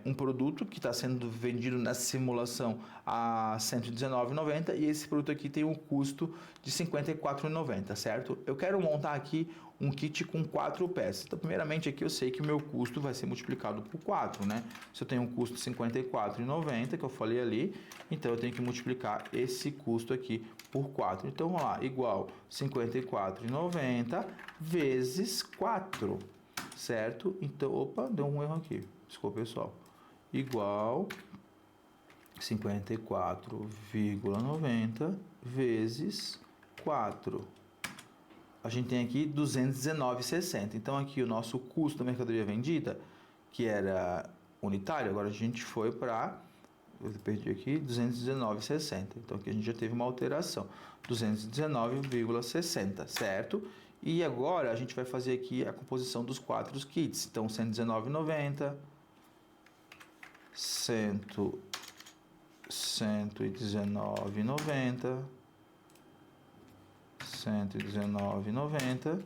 um produto que está sendo vendido nessa simulação a R$ 119,90 e esse produto aqui tem um custo de R$ 54,90, certo? Eu quero montar aqui um kit com 4 peças. Então, primeiramente aqui eu sei que o meu custo vai ser multiplicado por 4, né? Se eu tenho um custo de R$ 54,90, que eu falei ali, então eu tenho que multiplicar esse custo aqui por 4. Então, vamos lá, igual R$ 54,90 vezes 4, certo? Então, opa, deu um erro aqui. Desculpa, pessoal. Igual 54,90 vezes 4. A gente tem aqui 219,60. Então, aqui o nosso custo da mercadoria vendida, que era unitário, agora a gente foi para, eu perdi aqui, 219,60. Então, aqui a gente já teve uma alteração, 219,60, certo? E agora a gente vai fazer aqui a composição dos 4 kits. Então, 119,90, 119,90, 119,90,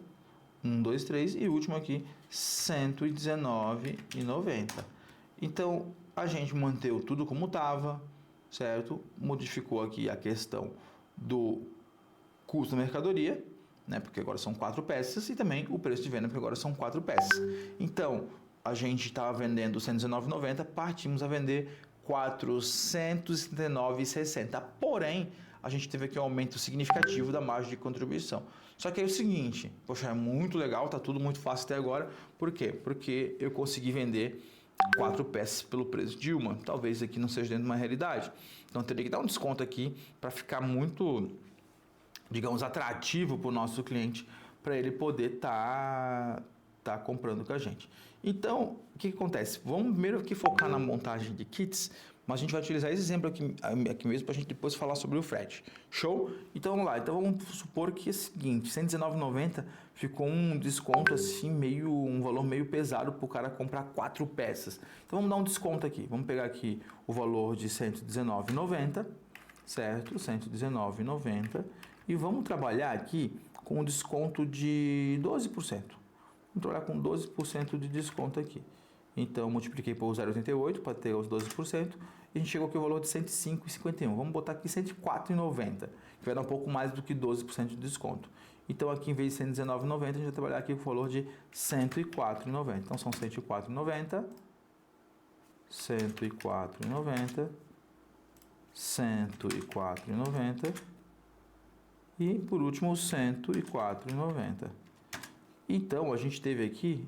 1, 2, 3 e o último aqui, 119,90. Então, a gente manteve tudo como estava, certo? Modificou aqui a questão do custo da mercadoria, né? Porque agora são 4 peças e também o preço de venda, porque agora são 4 peças. Então, a gente estava vendendo 119,90, partimos a vender 479,60. Porém, a gente teve aqui um aumento significativo da margem de contribuição. Só que é o seguinte, poxa, é muito legal, tá tudo muito fácil até agora. Por quê? Porque eu consegui vender 4 peças pelo preço de uma. Talvez aqui não seja dentro de uma realidade. Então, eu teria que dar um desconto aqui para ficar muito, digamos, atrativo para o nosso cliente, para ele poder tá comprando com a gente. Então, o que acontece? Vamos primeiro aqui focar na montagem de kits, mas a gente vai utilizar esse exemplo aqui mesmo para a gente depois falar sobre o frete. Show? Então vamos lá. Então vamos supor que é o seguinte, R$ 119,90 ficou um desconto assim, um valor meio pesado para o cara comprar 4 peças. Então vamos dar um desconto aqui. Vamos pegar aqui o valor de R$ 119,90, certo? R$ 119,90 e vamos trabalhar aqui com um desconto de 12%. Vamos trabalhar com 12% de desconto aqui. Então, multipliquei por 0,88 para ter os 12%. E a gente chegou aqui ao valor de R$ 105,51. Vamos botar aqui R$ 104,90, que vai dar um pouco mais do que 12% de desconto. Então, aqui em vez de R$ 119,90, a gente vai trabalhar aqui com o valor de R$ 104,90. Então, são R$ 104,90, R$ 104,90, R$ 104,90 e, por último, R$ 104,90. Então, a gente teve aqui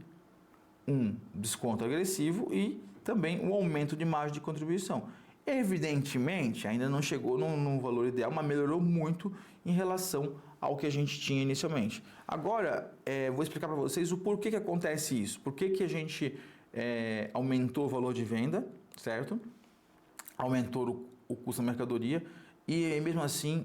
um desconto agressivo e também um aumento de margem de contribuição. Evidentemente, ainda não chegou no valor ideal, mas melhorou muito em relação ao que a gente tinha inicialmente. Agora, vou explicar para vocês o porquê que acontece isso. Por que a gente aumentou o valor de venda, certo? Aumentou o custo da mercadoria e mesmo assim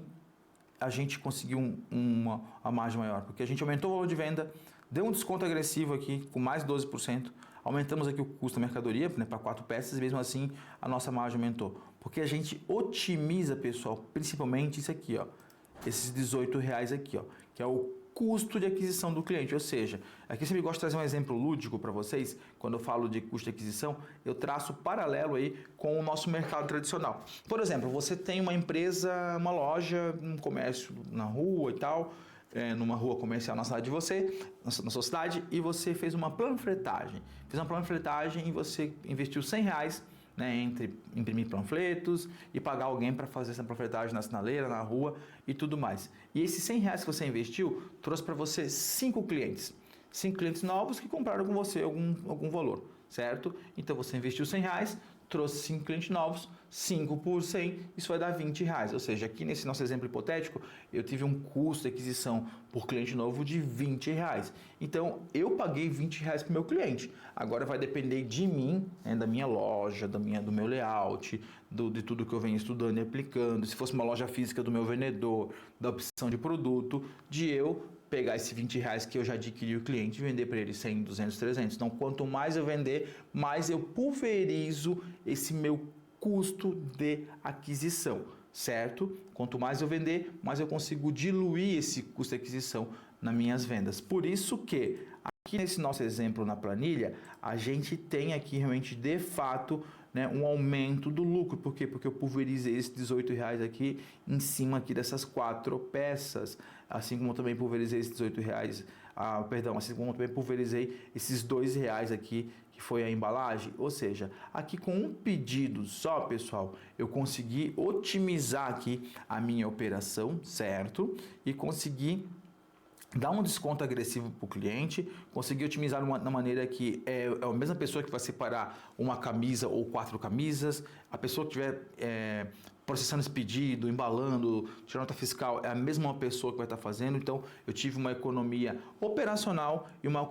a gente conseguiu uma margem maior, porque a gente aumentou o valor de venda, deu um desconto agressivo aqui com mais 12%, aumentamos aqui o custo da mercadoria, né, para 4 peças e mesmo assim a nossa margem aumentou. Porque a gente otimiza, pessoal, principalmente isso aqui, ó, esses R$18 aqui, ó, que é o custo de aquisição do cliente. Ou seja, aqui eu sempre gosto de trazer um exemplo lúdico para vocês. Quando eu falo de custo de aquisição, eu traço paralelo aí com o nosso mercado tradicional. Por exemplo, você tem uma empresa, uma loja, um comércio na rua e tal, numa rua comercial na cidade de você, na sua cidade, e você fez uma panfletagem. Fez uma panfletagem e você investiu R$100, né, entre imprimir panfletos e pagar alguém para fazer essa panfletagem na sinaleira, na rua e tudo mais. E esses R$100 que você investiu trouxe para você 5 clientes. 5 clientes novos que compraram com você algum valor, certo? Então você investiu R$100, trouxe 5 clientes novos, 5 por 100, isso vai dar R$20. Ou seja, aqui nesse nosso exemplo hipotético, eu tive um custo de aquisição por cliente novo de R$20. Então, eu paguei R$20 para o meu cliente. Agora vai depender de mim, né, da minha loja, do meu layout, de tudo que eu venho estudando e aplicando. Se fosse uma loja física, do meu vendedor, da opção de produto, de eu pegar esse 20 reais que eu já adquiri o cliente e vender para ele 100, 200, 300. Então, quanto mais eu vender, mais eu pulverizo esse meu custo de aquisição, certo? Quanto mais eu vender, mais eu consigo diluir esse custo de aquisição nas minhas vendas. Por isso que aqui nesse nosso exemplo na planilha, a gente tem aqui realmente de fato, né, um aumento do lucro. Por quê? Porque eu pulverizei esses 18 reais aqui em cima aqui dessas 4 peças, assim como eu também pulverizei esses 18 reais, assim como eu também pulverizei esses 2 reais aqui, que foi a embalagem. Ou seja, aqui com um pedido só, pessoal, eu consegui otimizar aqui a minha operação, certo? E consegui dar um desconto agressivo para o cliente, conseguir otimizar na maneira que é a mesma pessoa que vai separar uma camisa ou 4 camisas, a pessoa que estiver processando esse pedido, embalando, tirando nota fiscal, é a mesma pessoa que vai estar fazendo. Então, eu tive uma economia operacional e uma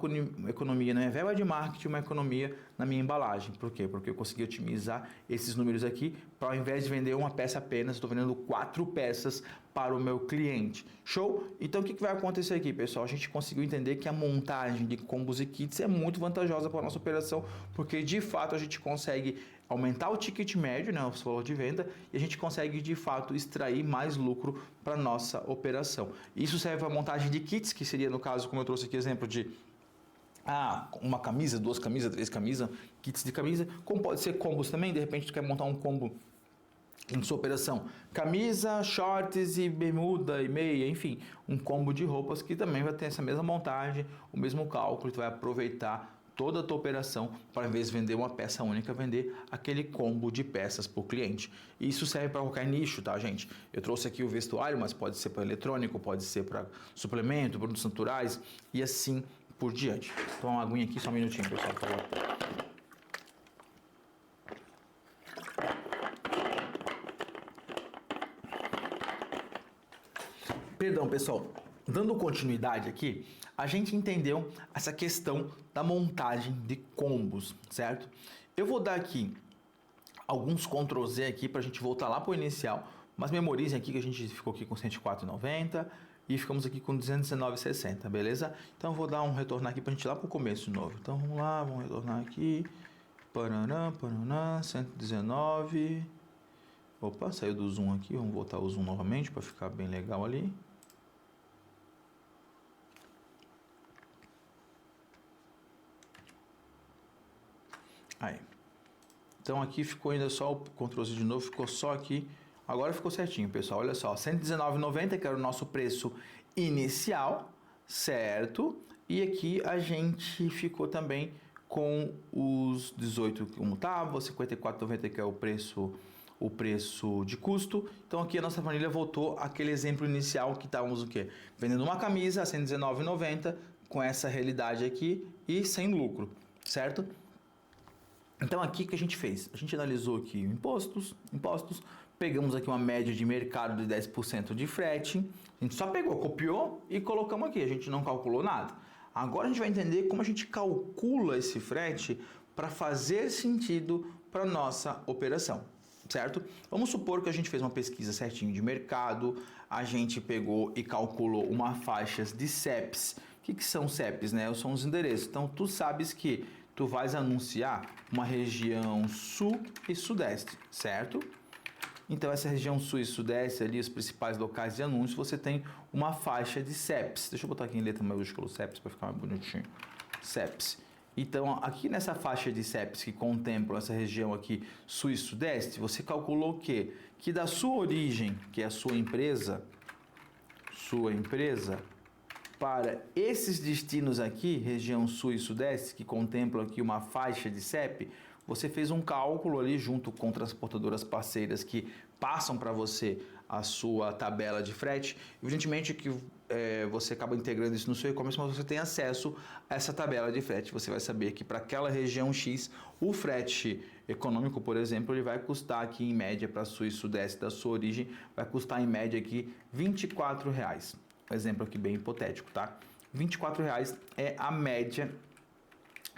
economia na minha verba de marketing, uma economia na minha embalagem. Por quê? Porque eu consegui otimizar esses números aqui, para ao invés de vender uma peça apenas, estou vendendo 4 peças para o meu cliente. Show? Então, o que vai acontecer aqui, pessoal? A gente conseguiu entender que a montagem de combos e kits é muito vantajosa para a nossa operação, porque de fato a gente consegue aumentar o ticket médio, né, o valor de venda, e a gente consegue de fato extrair mais lucro para nossa operação. Isso serve para a montagem de kits, que seria no caso, como eu trouxe aqui exemplo de uma camisa, 2 camisas, 3 camisas, kits de camisa, como pode ser combos também. De repente tu quer montar um combo em sua operação, camisa, shorts e bermuda e meia, enfim, um combo de roupas que também vai ter essa mesma montagem, o mesmo cálculo. Tu vai aproveitar toda a tua operação para, em vez de vender uma peça única, vender aquele combo de peças para o cliente. E isso serve para qualquer nicho, tá, gente? Eu trouxe aqui o vestuário, mas pode ser para eletrônico, pode ser para suplemento, produtos naturais e assim por diante. Então, uma aguinha aqui, só um minutinho, pessoal, por favor. Perdão, pessoal. Dando continuidade aqui, a gente entendeu essa questão da montagem de combos, certo? Eu vou dar aqui alguns Ctrl Z aqui para a gente voltar lá para o inicial, mas memorizem aqui que a gente ficou aqui com 104,90 e ficamos aqui com 219,60, beleza? Então eu vou dar um retornar aqui para a gente ir lá para o começo de novo. Então vamos lá, vamos retornar aqui. Paraná, 119. Opa, saiu do zoom aqui, vamos voltar o zoom novamente para ficar bem legal ali. Aí. Então aqui ficou ainda só o Ctrl Z de novo, ficou só aqui. Agora ficou certinho, pessoal. Olha só, 119,90 que era o nosso preço inicial, certo? E aqui a gente ficou também com os 18 como estava, 54,90 que é o preço de custo. Então aqui a nossa planilha voltou àquele exemplo inicial que estávamos o quê? Vendendo uma camisa a 119,90 com essa realidade aqui e sem lucro, certo? Então aqui o que a gente fez? A gente analisou aqui impostos, pegamos aqui uma média de mercado de 10% de frete, a gente só pegou, copiou e colocamos aqui, a gente não calculou nada. Agora a gente vai entender como a gente calcula esse frete para fazer sentido para nossa operação, certo? Vamos supor que a gente fez uma pesquisa certinho de mercado, a gente pegou e calculou uma faixa de CEPs. O que são CEPs, né? São os endereços. Então tu sabes que tu vais anunciar uma região sul e sudeste, certo? Então essa região sul e sudeste, ali os principais locais de anúncio, você tem uma faixa de CEPs. Deixa eu botar aqui em letra maiúscula CEPs para ficar mais bonitinho. CEPs. Então aqui nessa faixa de CEPs que contempla essa região aqui sul e sudeste, você calculou o quê? Que da sua origem, que é a sua empresa, para esses destinos aqui, região sul e sudeste, que contemplam aqui uma faixa de CEP, você fez um cálculo ali junto com transportadoras parceiras que passam para você a sua tabela de frete. Evidentemente que você acaba integrando isso no seu e-commerce, mas você tem acesso a essa tabela de frete. Você vai saber que para aquela região X, o frete econômico, por exemplo, ele vai custar aqui em média para sul e sudeste da sua origem, vai custar em média aqui R$24. Exemplo aqui bem hipotético, tá? R$24 é a média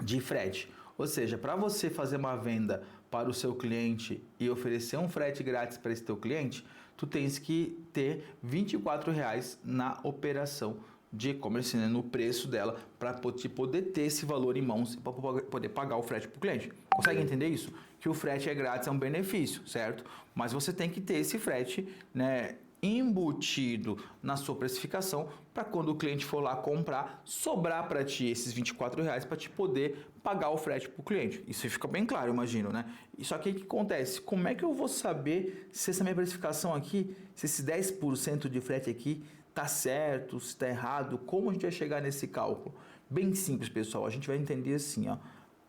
de frete. Ou seja, para você fazer uma venda para o seu cliente e oferecer um frete grátis para esse teu cliente, tu tens que ter R$24 na operação de e-commerce, né, no preço dela, para poder ter esse valor em mãos para poder pagar o frete para o cliente. Consegue entender isso? Que o frete é grátis, é um benefício, certo? Mas você tem que ter esse frete, né, embutido na sua precificação para quando o cliente for lá comprar, sobrar para ti esses R$24 para te poder pagar o frete para o cliente. Isso fica bem claro, eu imagino, né? Só que o que acontece? Como é que eu vou saber se essa minha precificação aqui, se esse 10% de frete aqui tá certo, se está errado? Como a gente vai chegar nesse cálculo? Bem simples, pessoal. A gente vai entender assim, ó.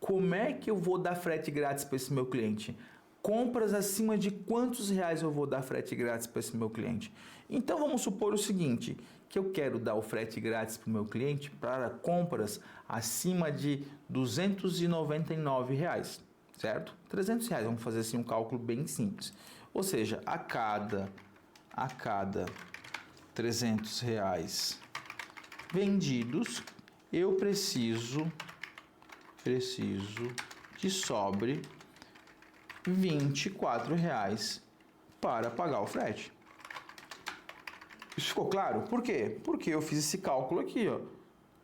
Como é que eu vou dar frete grátis para esse meu cliente? Compras acima de quantos reais eu vou dar frete grátis para esse meu cliente? Então vamos supor o seguinte, que eu quero dar o frete grátis para o meu cliente para compras acima de R$299, certo? R$300, vamos fazer assim um cálculo bem simples. Ou seja, a cada R$300 vendidos, eu preciso que sobre R$24 para pagar o frete. Isso ficou claro? Por quê? Porque eu fiz esse cálculo aqui, ó.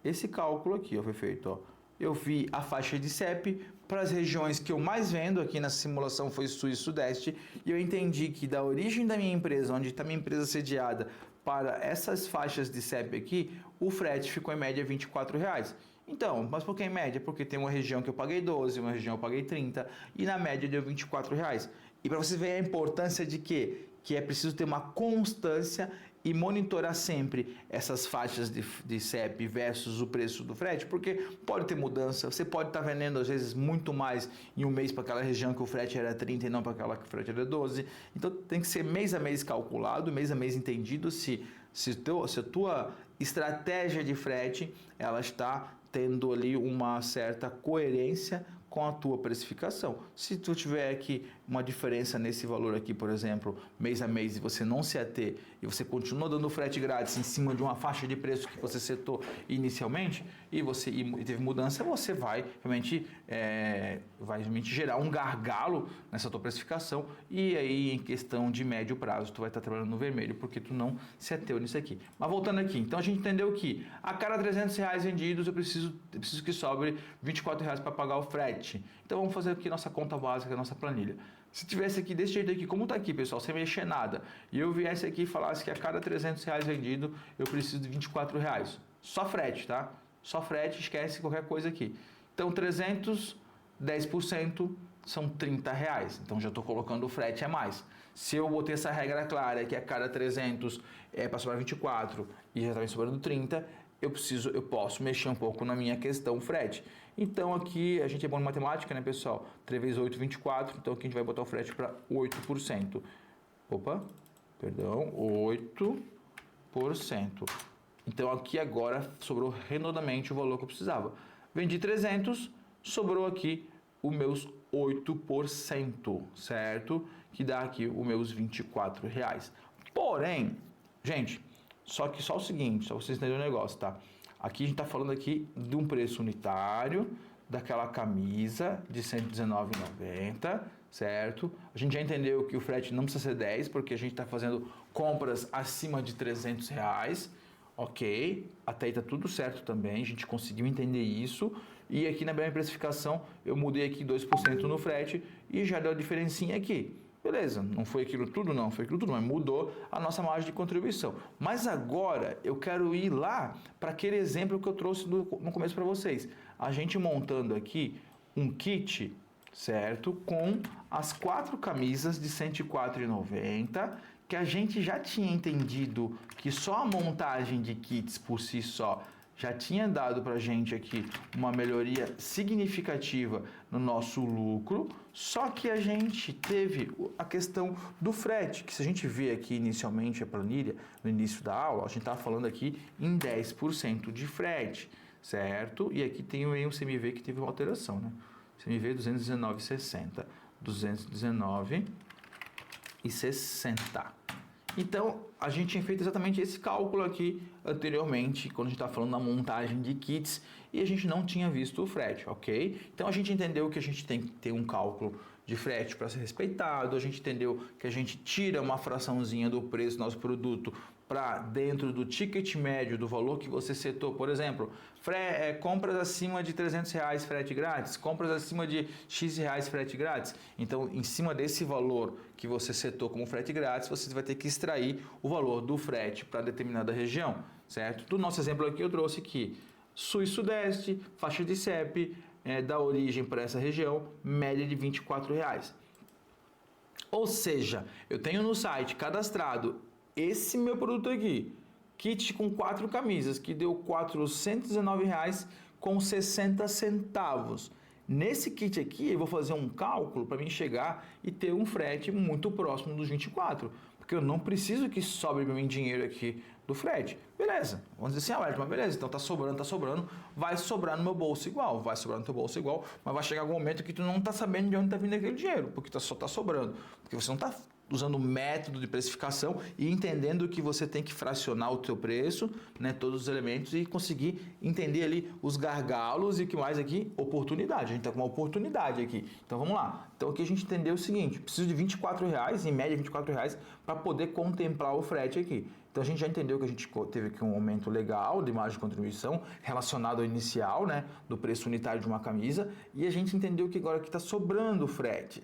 Esse cálculo aqui, ó, foi feito, ó. Eu vi a faixa de CEP para as regiões que eu mais vendo, aqui nessa simulação foi Sul e Sudeste, e eu entendi que da origem da minha empresa, onde está minha empresa sediada, para essas faixas de CEP aqui, o frete ficou em média R$24. Então, mas por que em média? Porque tem uma região que eu paguei 12, uma região eu paguei 30 e na média deu R$24. E para você ver a importância de quê? Que é preciso ter uma constância e monitorar sempre essas faixas de CEP versus o preço do frete, porque pode ter mudança, você pode estar vendendo às vezes muito mais em um mês para aquela região que o frete era 30 e não para aquela que o frete era 12, então tem que ser mês a mês calculado, mês a mês entendido se a tua estratégia de frete ela está tendo ali uma certa coerência com a tua precificação. Se tu tiver aqui uma diferença nesse valor aqui, por exemplo, mês a mês, e você não se ater e você continua dando frete grátis em cima de uma faixa de preço que você setou inicialmente e teve mudança, você vai realmente gerar um gargalo nessa tua precificação e aí em questão de médio prazo tu vai estar trabalhando no vermelho porque tu não se ateu nisso aqui. Mas voltando aqui, então a gente entendeu que a cada R$300 vendidos eu preciso que sobre R$24 para pagar o frete. Então vamos fazer aqui nossa conta básica, nossa planilha. Se tivesse aqui desse jeito aqui, como está aqui, pessoal, sem mexer nada, e eu viesse aqui e falasse que a cada R$300 vendido eu preciso de R$24. Só frete, tá? Só frete, esquece qualquer coisa aqui. Então 300, 10% são R$30. Então já estou colocando o frete a mais. Se eu botei essa regra clara que a cada 300 é para sobrar 24 e já está me sobrando 30, eu posso mexer um pouco na minha questão frete. Então aqui a gente é bom em matemática, né, pessoal? 3 vezes 8, 24. Então aqui a gente vai botar o frete para 8%. 8%. Então aqui agora sobrou redondamente o valor que eu precisava. Vendi 300, sobrou aqui os meus 8%, certo? Que dá aqui os meus R$24. Porém, gente, só o seguinte, só vocês entenderem o negócio, tá? Aqui a gente está falando aqui de um preço unitário, daquela camisa de R$119,90, certo? A gente já entendeu que o frete não precisa ser 10, porque a gente está fazendo compras acima de R$300, ok? Até aí tá tudo certo também, a gente conseguiu entender isso. E aqui na minha precificação eu mudei aqui 2% no frete e já deu a diferencinha aqui. Beleza, não foi aquilo tudo, mas mudou a nossa margem de contribuição. Mas agora eu quero ir lá para aquele exemplo que eu trouxe no começo para vocês. A gente montando aqui um kit, certo? Com as 4 camisas de R$104,90, que a gente já tinha entendido que só a montagem de kits por si só já tinha dado para a gente aqui uma melhoria significativa no nosso lucro, só que a gente teve a questão do frete, que se a gente vê aqui inicialmente a planilha, no início da aula, a gente estava falando aqui em 10% de frete, certo? E aqui tem um CMV que teve uma alteração, né? CMV 219,60, 219,60. Então, a gente tinha feito exatamente esse cálculo aqui anteriormente, quando a gente está falando da montagem de kits, e a gente não tinha visto o frete, ok? Então, a gente entendeu que a gente tem que ter um cálculo de frete para ser respeitado, a gente entendeu que a gente tira uma fraçãozinha do preço do nosso produto para dentro do ticket médio, do valor que você setou, por exemplo, compras acima de R$300 frete grátis, compras acima de X reais frete grátis. Então, em cima desse valor que você setou como frete grátis, você vai ter que extrair o valor do frete para determinada região, certo? Do nosso exemplo aqui, eu trouxe aqui Sul e Sudeste, faixa de CEP, da origem para essa região, média de R$24. Ou seja, eu tenho no site cadastrado esse meu produto aqui, kit com 4 camisas, que deu R$419,60. Nesse kit aqui, eu vou fazer um cálculo para mim chegar e ter um frete muito próximo dos 24, porque eu não preciso que sobre para mim dinheiro aqui do frete. Beleza, vamos dizer assim, mas beleza, então tá sobrando, vai sobrar no meu bolso igual, vai sobrar no teu bolso igual, mas vai chegar algum momento que tu não tá sabendo de onde tá vindo aquele dinheiro, porque só tá sobrando, porque você não tá usando o método de precificação e entendendo que você tem que fracionar o teu preço, né, todos os elementos e conseguir entender ali os gargalos e o que mais aqui? Oportunidade. A gente está com uma oportunidade aqui. Então vamos lá. Então aqui a gente entendeu o seguinte, preciso de R$24, em média R$24, para poder contemplar o frete aqui. Então a gente já entendeu que a gente teve aqui um aumento legal de margem de contribuição relacionado ao inicial, né, do preço unitário de uma camisa, e a gente entendeu que agora aqui está sobrando o frete.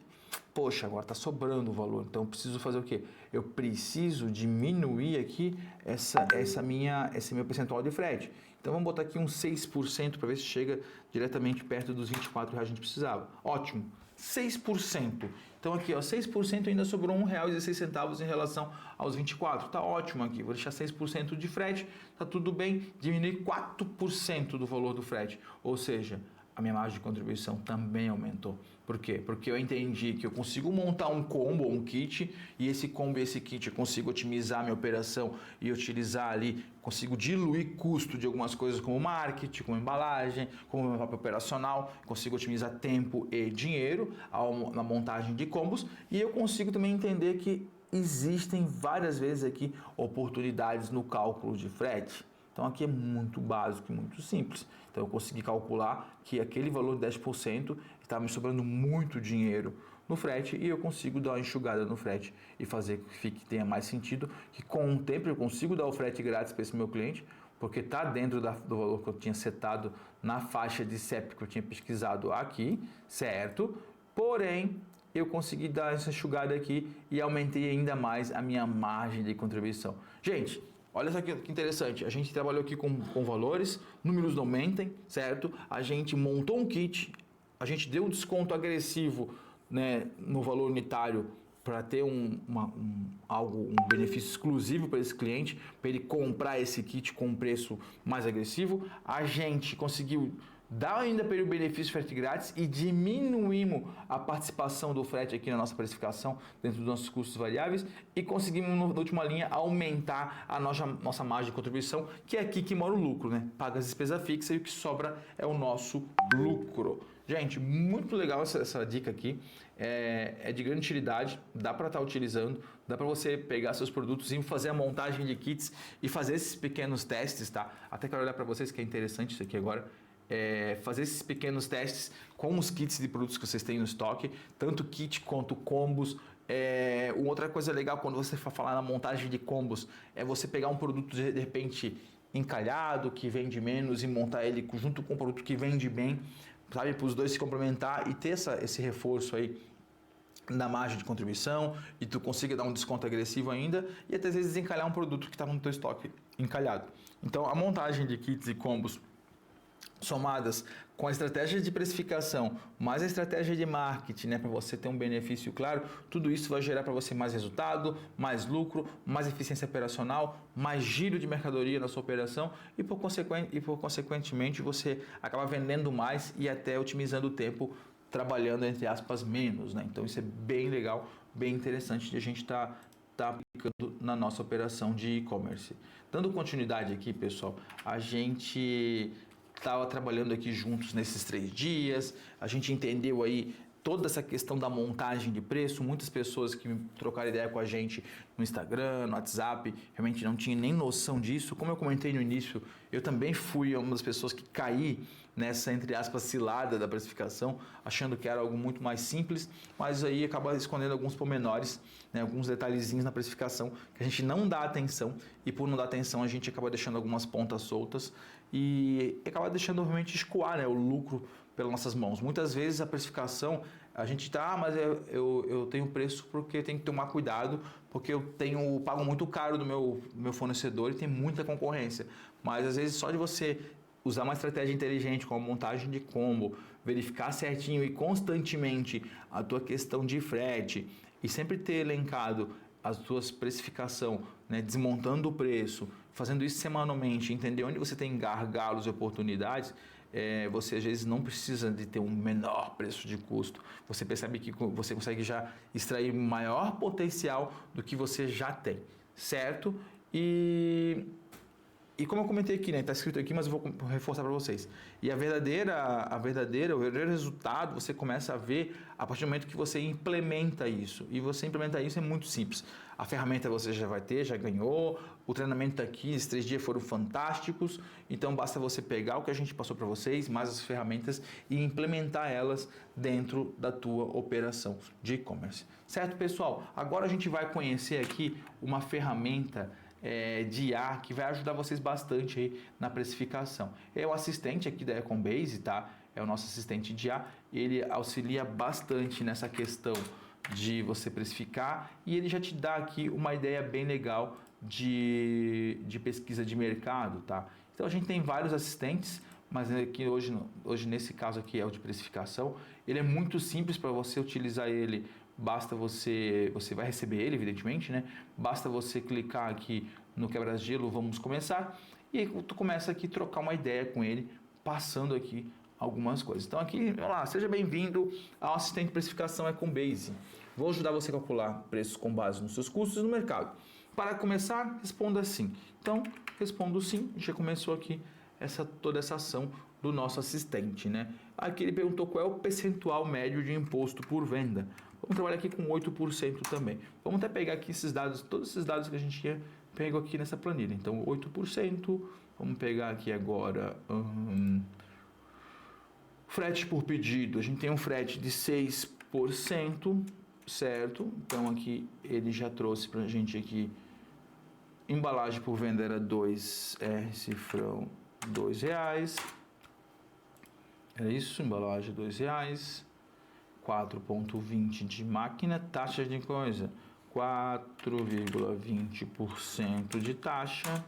Poxa, agora está sobrando o valor, então eu preciso fazer o quê? Eu preciso diminuir aqui esse meu percentual de frete. Então vamos botar aqui uns 6% para ver se chega diretamente perto dos R$24 que a gente precisava. Ótimo, 6%. Então aqui, ó, 6% ainda sobrou R$1,16 em relação aos 24. Tá ótimo aqui, vou deixar 6% de frete, tá tudo bem, diminuir 4% do valor do frete, ou seja, a minha margem de contribuição também aumentou. Por quê? Porque eu entendi que eu consigo montar um combo, um kit, e esse combo e esse kit eu consigo otimizar a minha operação e utilizar ali, consigo diluir custo de algumas coisas como marketing, como embalagem, como meu próprio operacional, consigo otimizar tempo e dinheiro na montagem de combos, e eu consigo também entender que existem várias vezes aqui oportunidades no cálculo de frete. Então aqui é muito básico e muito simples. Então eu consegui calcular que aquele valor de 10% está me sobrando muito dinheiro no frete e eu consigo dar uma enxugada no frete e fazer que tenha mais sentido, que com o tempo eu consigo dar o frete grátis para esse meu cliente, porque está dentro do valor que eu tinha setado na faixa de CEP que eu tinha pesquisado aqui, certo? Porém, eu consegui dar essa enxugada aqui e aumentei ainda mais a minha margem de contribuição. Gente, olha só que interessante, a gente trabalhou aqui com valores, números não mentem, certo? A gente montou um kit, a gente deu um desconto agressivo, né, no valor unitário para ter um benefício exclusivo para esse cliente, para ele comprar esse kit com um preço mais agressivo. A gente conseguiu dar ainda para ele o benefício frete grátis e diminuímos a participação do frete aqui na nossa precificação dentro dos nossos custos variáveis e conseguimos, na última linha, aumentar a nossa margem de contribuição, que é aqui que mora o lucro, né? Paga as despesas fixas e o que sobra é o nosso lucro. Gente, muito legal essa dica aqui, é de grande utilidade, dá para estar utilizando, dá para você pegar seus produtos e fazer a montagem de kits e fazer esses pequenos testes, tá? Até quero olhar para vocês que é interessante isso aqui agora. Fazer esses pequenos testes com os kits de produtos que vocês têm no estoque, tanto kit quanto combos. Uma outra coisa legal quando você for falar na montagem de combos é você pegar um produto de repente encalhado, que vende menos e montar ele junto com um produto que vende bem, sabe, para os dois se complementar e ter esse reforço aí na margem de contribuição e tu consiga dar um desconto agressivo ainda e até às vezes desencalhar um produto que está no teu estoque encalhado. Então a montagem de kits e combos somadas com a estratégia de precificação, mais a estratégia de marketing, né, para você ter um benefício claro, tudo isso vai gerar para você mais resultado, mais lucro, mais eficiência operacional, mais giro de mercadoria na sua operação e por consequentemente você acaba vendendo mais e até otimizando o tempo trabalhando, entre aspas, menos, né? Então isso é bem legal, bem interessante de a gente tá aplicando na nossa operação de e-commerce. Dando continuidade aqui, pessoal, a gente estava trabalhando aqui juntos nesses 3 dias, a gente entendeu aí toda essa questão da montagem de preço, muitas pessoas que trocaram ideia com a gente no Instagram, no WhatsApp, realmente não tinha nem noção disso. Como eu comentei no início, eu também fui uma das pessoas que caí nessa, entre aspas, cilada da precificação, achando que era algo muito mais simples, mas aí acaba escondendo alguns pormenores, né, alguns detalhezinhos na precificação que a gente não dá atenção, e por não dar atenção a gente acaba deixando algumas pontas soltas e acaba deixando realmente escoar, né, o lucro pelas nossas mãos. Muitas vezes a precificação, a gente tá, mas eu tenho preço porque tem que tomar cuidado, porque eu pago muito caro do meu fornecedor e tem muita concorrência. Mas às vezes só de você usar uma estratégia inteligente como a montagem de combo, verificar certinho e constantemente a tua questão de frete e sempre ter elencado as tuas precificação, né, desmontando o preço, fazendo isso semanalmente, entender onde você tem gargalos e oportunidades, você às vezes não precisa de ter um menor preço de custo. Você percebe que você consegue já extrair maior potencial do que você já tem, certo? E como eu comentei aqui, né, está escrito aqui, mas eu vou reforçar para vocês. E o verdadeiro resultado você começa a ver a partir do momento que você implementa isso. E você implementar isso é muito simples. A ferramenta você já vai ter, já ganhou. O treinamento está aqui, esses 3 dias foram fantásticos. Então basta você pegar o que a gente passou para vocês, mais as ferramentas e implementar elas dentro da tua operação de e-commerce. Certo, pessoal? Agora a gente vai conhecer aqui uma ferramenta de IA que vai ajudar vocês bastante aí na precificação. É o assistente aqui da Ecombase, tá? É o nosso assistente de IA, ele auxilia bastante nessa questão de você precificar e ele já te dá aqui uma ideia bem legal de pesquisa de mercado, tá? Então a gente tem vários assistentes, mas aqui hoje nesse caso aqui é o de precificação. Ele é muito simples para você utilizar ele. Basta você vai receber ele, evidentemente, né? Basta você clicar aqui no quebra-gelo, vamos começar, e aí tu começa aqui a trocar uma ideia com ele, passando aqui algumas coisas. Então aqui, vamos lá, seja bem-vindo ao assistente de precificação Ecombase. Vou ajudar você a calcular preços com base nos seus custos no mercado. Para começar, responda sim. Então, respondo sim, já começou aqui toda essa ação do nosso assistente, né? Aqui ele perguntou qual é o percentual médio de imposto por venda. Vamos trabalhar aqui com 8% também. Vamos até pegar aqui esses dados, todos esses dados que a gente tinha pego aqui nessa planilha. Então, 8%. Vamos pegar aqui agora frete por pedido. A gente tem um frete de 6%, certo? Então, aqui ele já trouxe para a gente aqui. Embalagem por venda era 2 cifrão R$2. É isso, embalagem R$2. 4,20 de máquina, taxa de coisa 4,20% de taxa,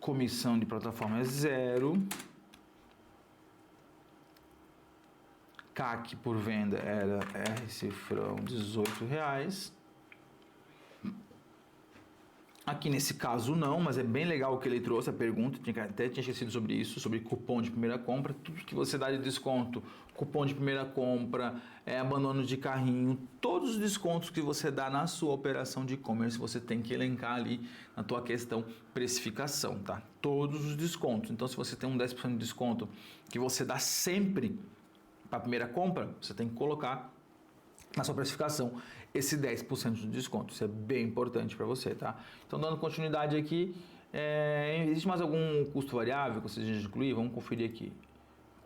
comissão de plataforma é 0, CAC por venda era cifrão R$18. Aqui nesse caso não, mas é bem legal o que ele trouxe, a pergunta, até tinha esquecido sobre isso, sobre cupom de primeira compra, tudo que você dá de desconto, cupom de primeira compra, abandono de carrinho, todos os descontos que você dá na sua operação de e-commerce, você tem que elencar ali na tua questão precificação, tá? Todos os descontos. Então, se você tem um 10% de desconto que você dá sempre para a primeira compra, você tem que colocar na sua precificação esse 10% de desconto. Isso é bem importante para você, tá? Então, dando continuidade aqui, existe mais algum custo variável que você deseja incluir? Vamos conferir aqui.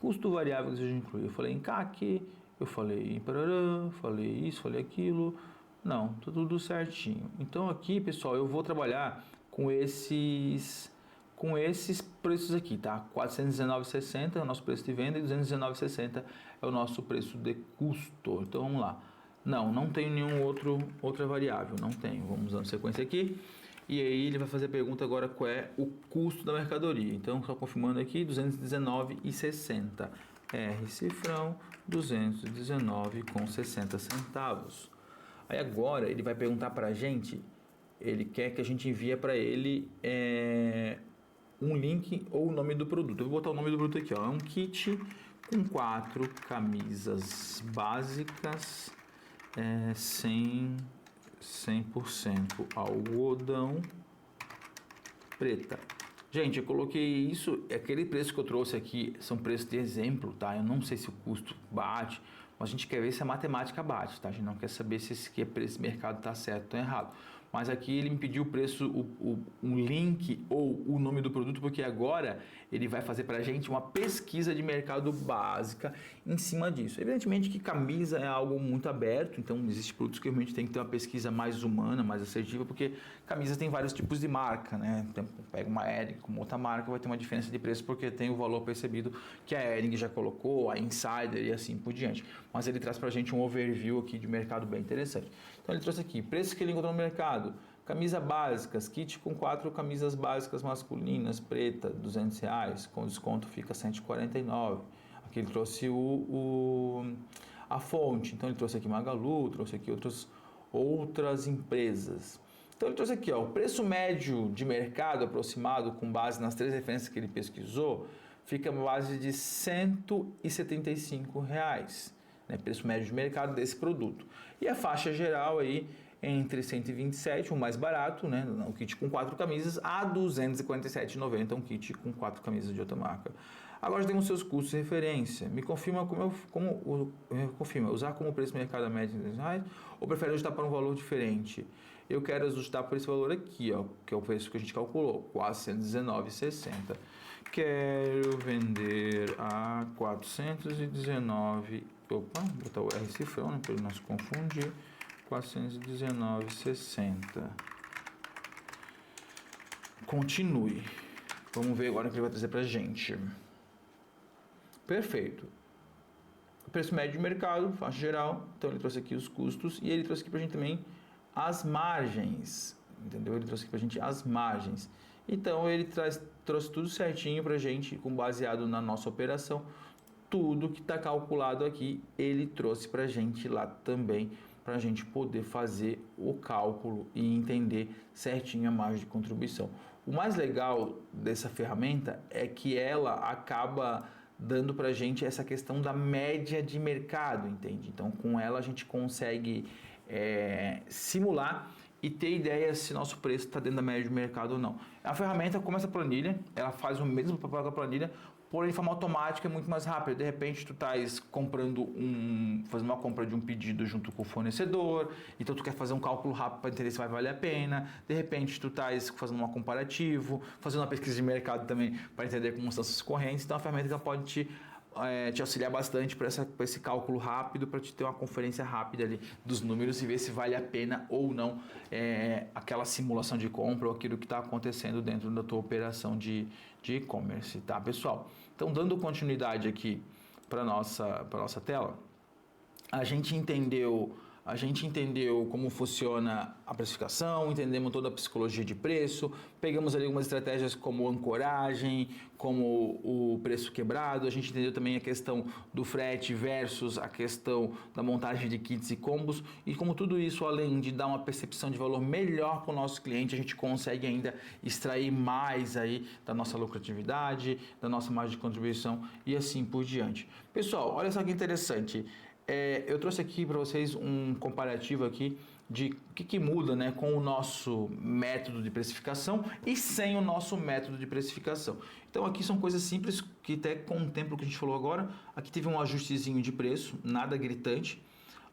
Custo variável que você deseja incluir. Eu falei em CAC, eu falei em parará, falei isso, falei aquilo. Não, tá tudo certinho. Então, aqui, pessoal, eu vou trabalhar com esses preços aqui, tá? R$ 419,60 é o nosso preço de venda e R$ 219,60 é o nosso preço de custo. Então, vamos lá. Não tenho nenhum outra variável, não tenho. Vamos dando sequência aqui. E aí ele vai fazer a pergunta agora qual é o custo da mercadoria. Então, só confirmando aqui, R$ 219,60. R cifrão, 219,60 centavos. Aí agora ele vai perguntar para a gente, ele quer que a gente envie para ele um link ou o nome do produto. Eu vou botar o nome do produto aqui, ó. É um kit com 4 camisas básicas, 100% algodão preta. Gente, eu coloquei isso, aquele preço que eu trouxe aqui são preços de exemplo, tá? Eu não sei se o custo bate, Mas a gente quer ver se a matemática bate, tá? A gente não quer saber se esse mercado está certo ou errado. Mas aqui ele me pediu o preço, um link ou o nome do produto, porque agora ele vai fazer para a gente uma pesquisa de mercado básica em cima disso. Evidentemente que camisa é algo muito aberto, então existem produtos que realmente tem que ter uma pesquisa mais humana, mais assertiva, porque camisa tem vários tipos de marca, né? Então, pega uma Hering como outra marca, vai ter uma diferença de preço porque tem o valor percebido que a Hering já colocou, a Insider e assim por diante. Mas ele traz para a gente um overview aqui de mercado bem interessante. Então ele trouxe aqui, preços que ele encontrou no mercado. Camisa básicas, kit com 4 camisas básicas masculinas, preta, R$200, com desconto fica R$149. Aqui ele trouxe a fonte, então ele trouxe aqui Magalu, trouxe aqui outras empresas. Então ele trouxe aqui, ó, o preço médio de mercado aproximado com base nas 3 referências que ele pesquisou, fica a base de R$175, né, preço médio de mercado desse produto. E a faixa geral aí entre 127, o mais barato, né, o kit com 4 camisas, a R$247,90, um kit com 4 camisas de outra marca. Agora já temos seus custos de referência. Me confirma confirma, usar como preço mercado médio R$300 ou prefere ajustar para um valor diferente? Eu quero ajustar por esse valor aqui, ó, que é o preço que a gente calculou, quase R$119,60. Quero vender a 419, opa, vou botar o R cifrão, né, para ele não se confundir. 419,60. Continue. Vamos ver agora o que ele vai trazer para a gente. Perfeito. O preço médio de mercado, faixa geral. Então ele trouxe aqui os custos e ele trouxe aqui para a gente também as margens. Entendeu? Ele trouxe aqui para a gente as margens. Então ele trouxe tudo certinho para a gente, baseado na nossa operação. Tudo que está calculado aqui, ele trouxe para a gente lá também, para a gente poder fazer o cálculo e entender certinho a margem de contribuição. O mais legal dessa ferramenta é que ela acaba dando para a gente essa questão da média de mercado, entende? Então, com ela a gente consegue simular e ter ideia se nosso preço está dentro da média de mercado ou não. A ferramenta, como essa planilha, ela faz o mesmo papel da planilha, porém de forma automática é muito mais rápido. De repente tu estás fazendo uma compra de um pedido junto com o fornecedor, então tu quer fazer um cálculo rápido para entender se vai valer a pena. De repente tu estás fazendo um comparativo, fazendo uma pesquisa de mercado também para entender como estão as correntes. Então a ferramenta que pode te auxiliar bastante para esse cálculo rápido, para te ter uma conferência rápida ali dos números e ver se vale a pena ou não aquela simulação de compra ou aquilo que está acontecendo dentro da tua operação de e-commerce, tá, pessoal? Então, dando continuidade aqui para nossa tela, a gente entendeu como funciona a precificação, entendemos toda a psicologia de preço, pegamos ali algumas estratégias como ancoragem, como o preço quebrado, a gente entendeu também a questão do frete versus a questão da montagem de kits e combos, e como tudo isso, além de dar uma percepção de valor melhor para o nosso cliente, a gente consegue ainda extrair mais aí da nossa lucratividade, da nossa margem de contribuição e assim por diante. Pessoal, olha só que interessante. Eu trouxe aqui para vocês um comparativo aqui de o que muda, né, com o nosso método de precificação e sem o nosso método de precificação. Então aqui são coisas simples que até contemplam o que a gente falou agora. Aqui teve um ajustezinho de preço, nada gritante.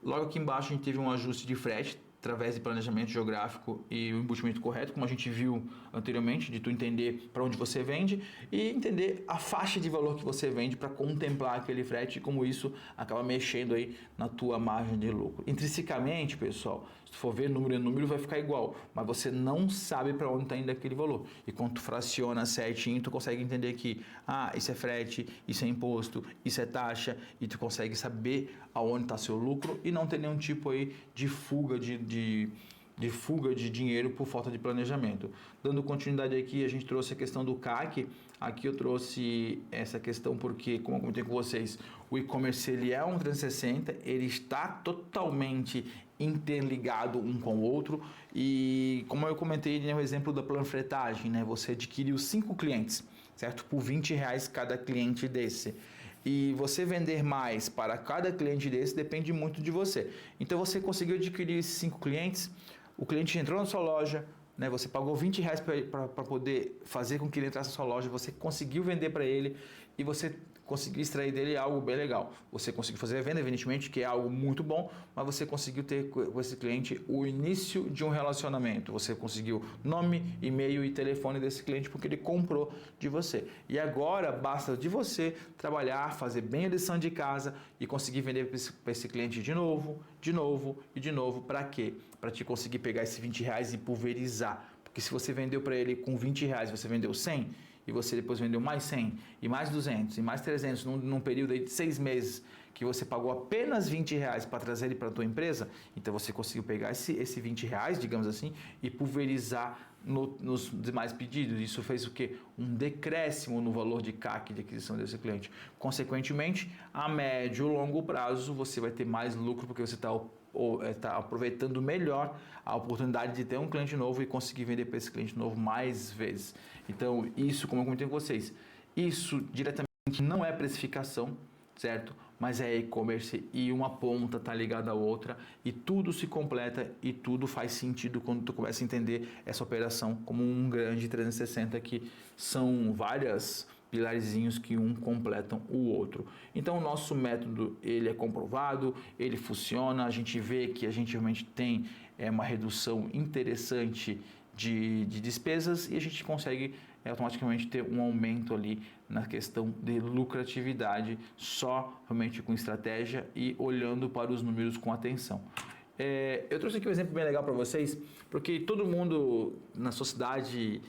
Logo aqui embaixo a gente teve um ajuste de frete, através de planejamento geográfico e o embutimento correto, como a gente viu anteriormente, de tu entender para onde você vende e entender a faixa de valor que você vende para contemplar aquele frete e como isso acaba mexendo aí na tua margem de lucro. Intrinsecamente, pessoal, se tu for ver número em número vai ficar igual, mas você não sabe para onde está indo aquele valor. E quando tu fraciona certinho, tu consegue entender que isso é frete, isso é imposto, isso é taxa, e tu consegue saber aonde está seu lucro e não ter nenhum tipo aí de fuga de fuga de dinheiro por falta de planejamento. Dando continuidade aqui, a gente trouxe a questão do CAC. Aqui eu trouxe essa questão porque, como eu comentei com vocês, o e-commerce ele é um 360, ele está totalmente interligado um com o outro e, como eu comentei, né, o exemplo da planfretagem, né, você adquiriu 5 clientes, certo? Por R$20 cada cliente desse. E você vender mais para cada cliente desse depende muito de você. Então você conseguiu adquirir esses 5 clientes, o cliente entrou na sua loja, né? Você pagou R$ 20 para poder fazer com que ele entrasse na sua loja, você conseguiu vender para ele e você conseguiu extrair dele algo bem legal. Você conseguiu fazer a venda, evidentemente, que é algo muito bom, mas você conseguiu ter com esse cliente o início de um relacionamento. Você conseguiu nome, e-mail e telefone desse cliente porque ele comprou de você. E agora basta de você trabalhar, fazer bem a lição de casa e conseguir vender para esse cliente de novo, de novo e de novo. Para quê? Para te conseguir pegar esses R$ 20 e pulverizar. Porque se você vendeu para ele com R$ 20, você vendeu 100, e você depois vendeu mais 100, e mais 200, e mais 300 num período aí de 6 meses, que você pagou apenas R$ 20 para trazer ele para a tua empresa, então você conseguiu pegar esse R$ 20, digamos assim, e pulverizar nos demais pedidos. Isso fez o quê? Um decréscimo no valor de CAC, de aquisição desse cliente. Consequentemente, a médio e longo prazo, você vai ter mais lucro, porque você está aproveitando melhor a oportunidade de ter um cliente novo e conseguir vender para esse cliente novo mais vezes. Então, isso, como eu comentei com vocês, isso diretamente não é precificação, certo? Mas é e-commerce e uma ponta está ligada à outra e tudo se completa e tudo faz sentido quando tu começa a entender essa operação como um grande 360 que são várias pilarzinhos que um completam o outro. Então o nosso método ele é comprovado, ele funciona, a gente vê que a gente realmente tem uma redução interessante de despesas e a gente consegue automaticamente ter um aumento ali na questão de lucratividade só realmente com estratégia e olhando para os números com atenção. Eu trouxe aqui um exemplo bem legal para vocês, porque todo mundo na sociedade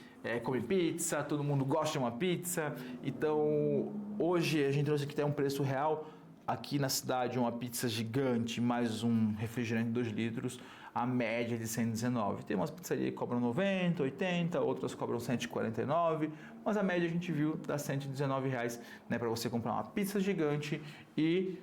come pizza, todo mundo gosta de uma pizza, então hoje a gente trouxe aqui até um preço real. Aqui na cidade, uma pizza gigante mais um refrigerante de 2 litros, a média de 119. Tem umas pizzarias que cobram 90, 80, outras cobram 149, mas a média a gente viu dá R$119, né, para você comprar uma pizza gigante e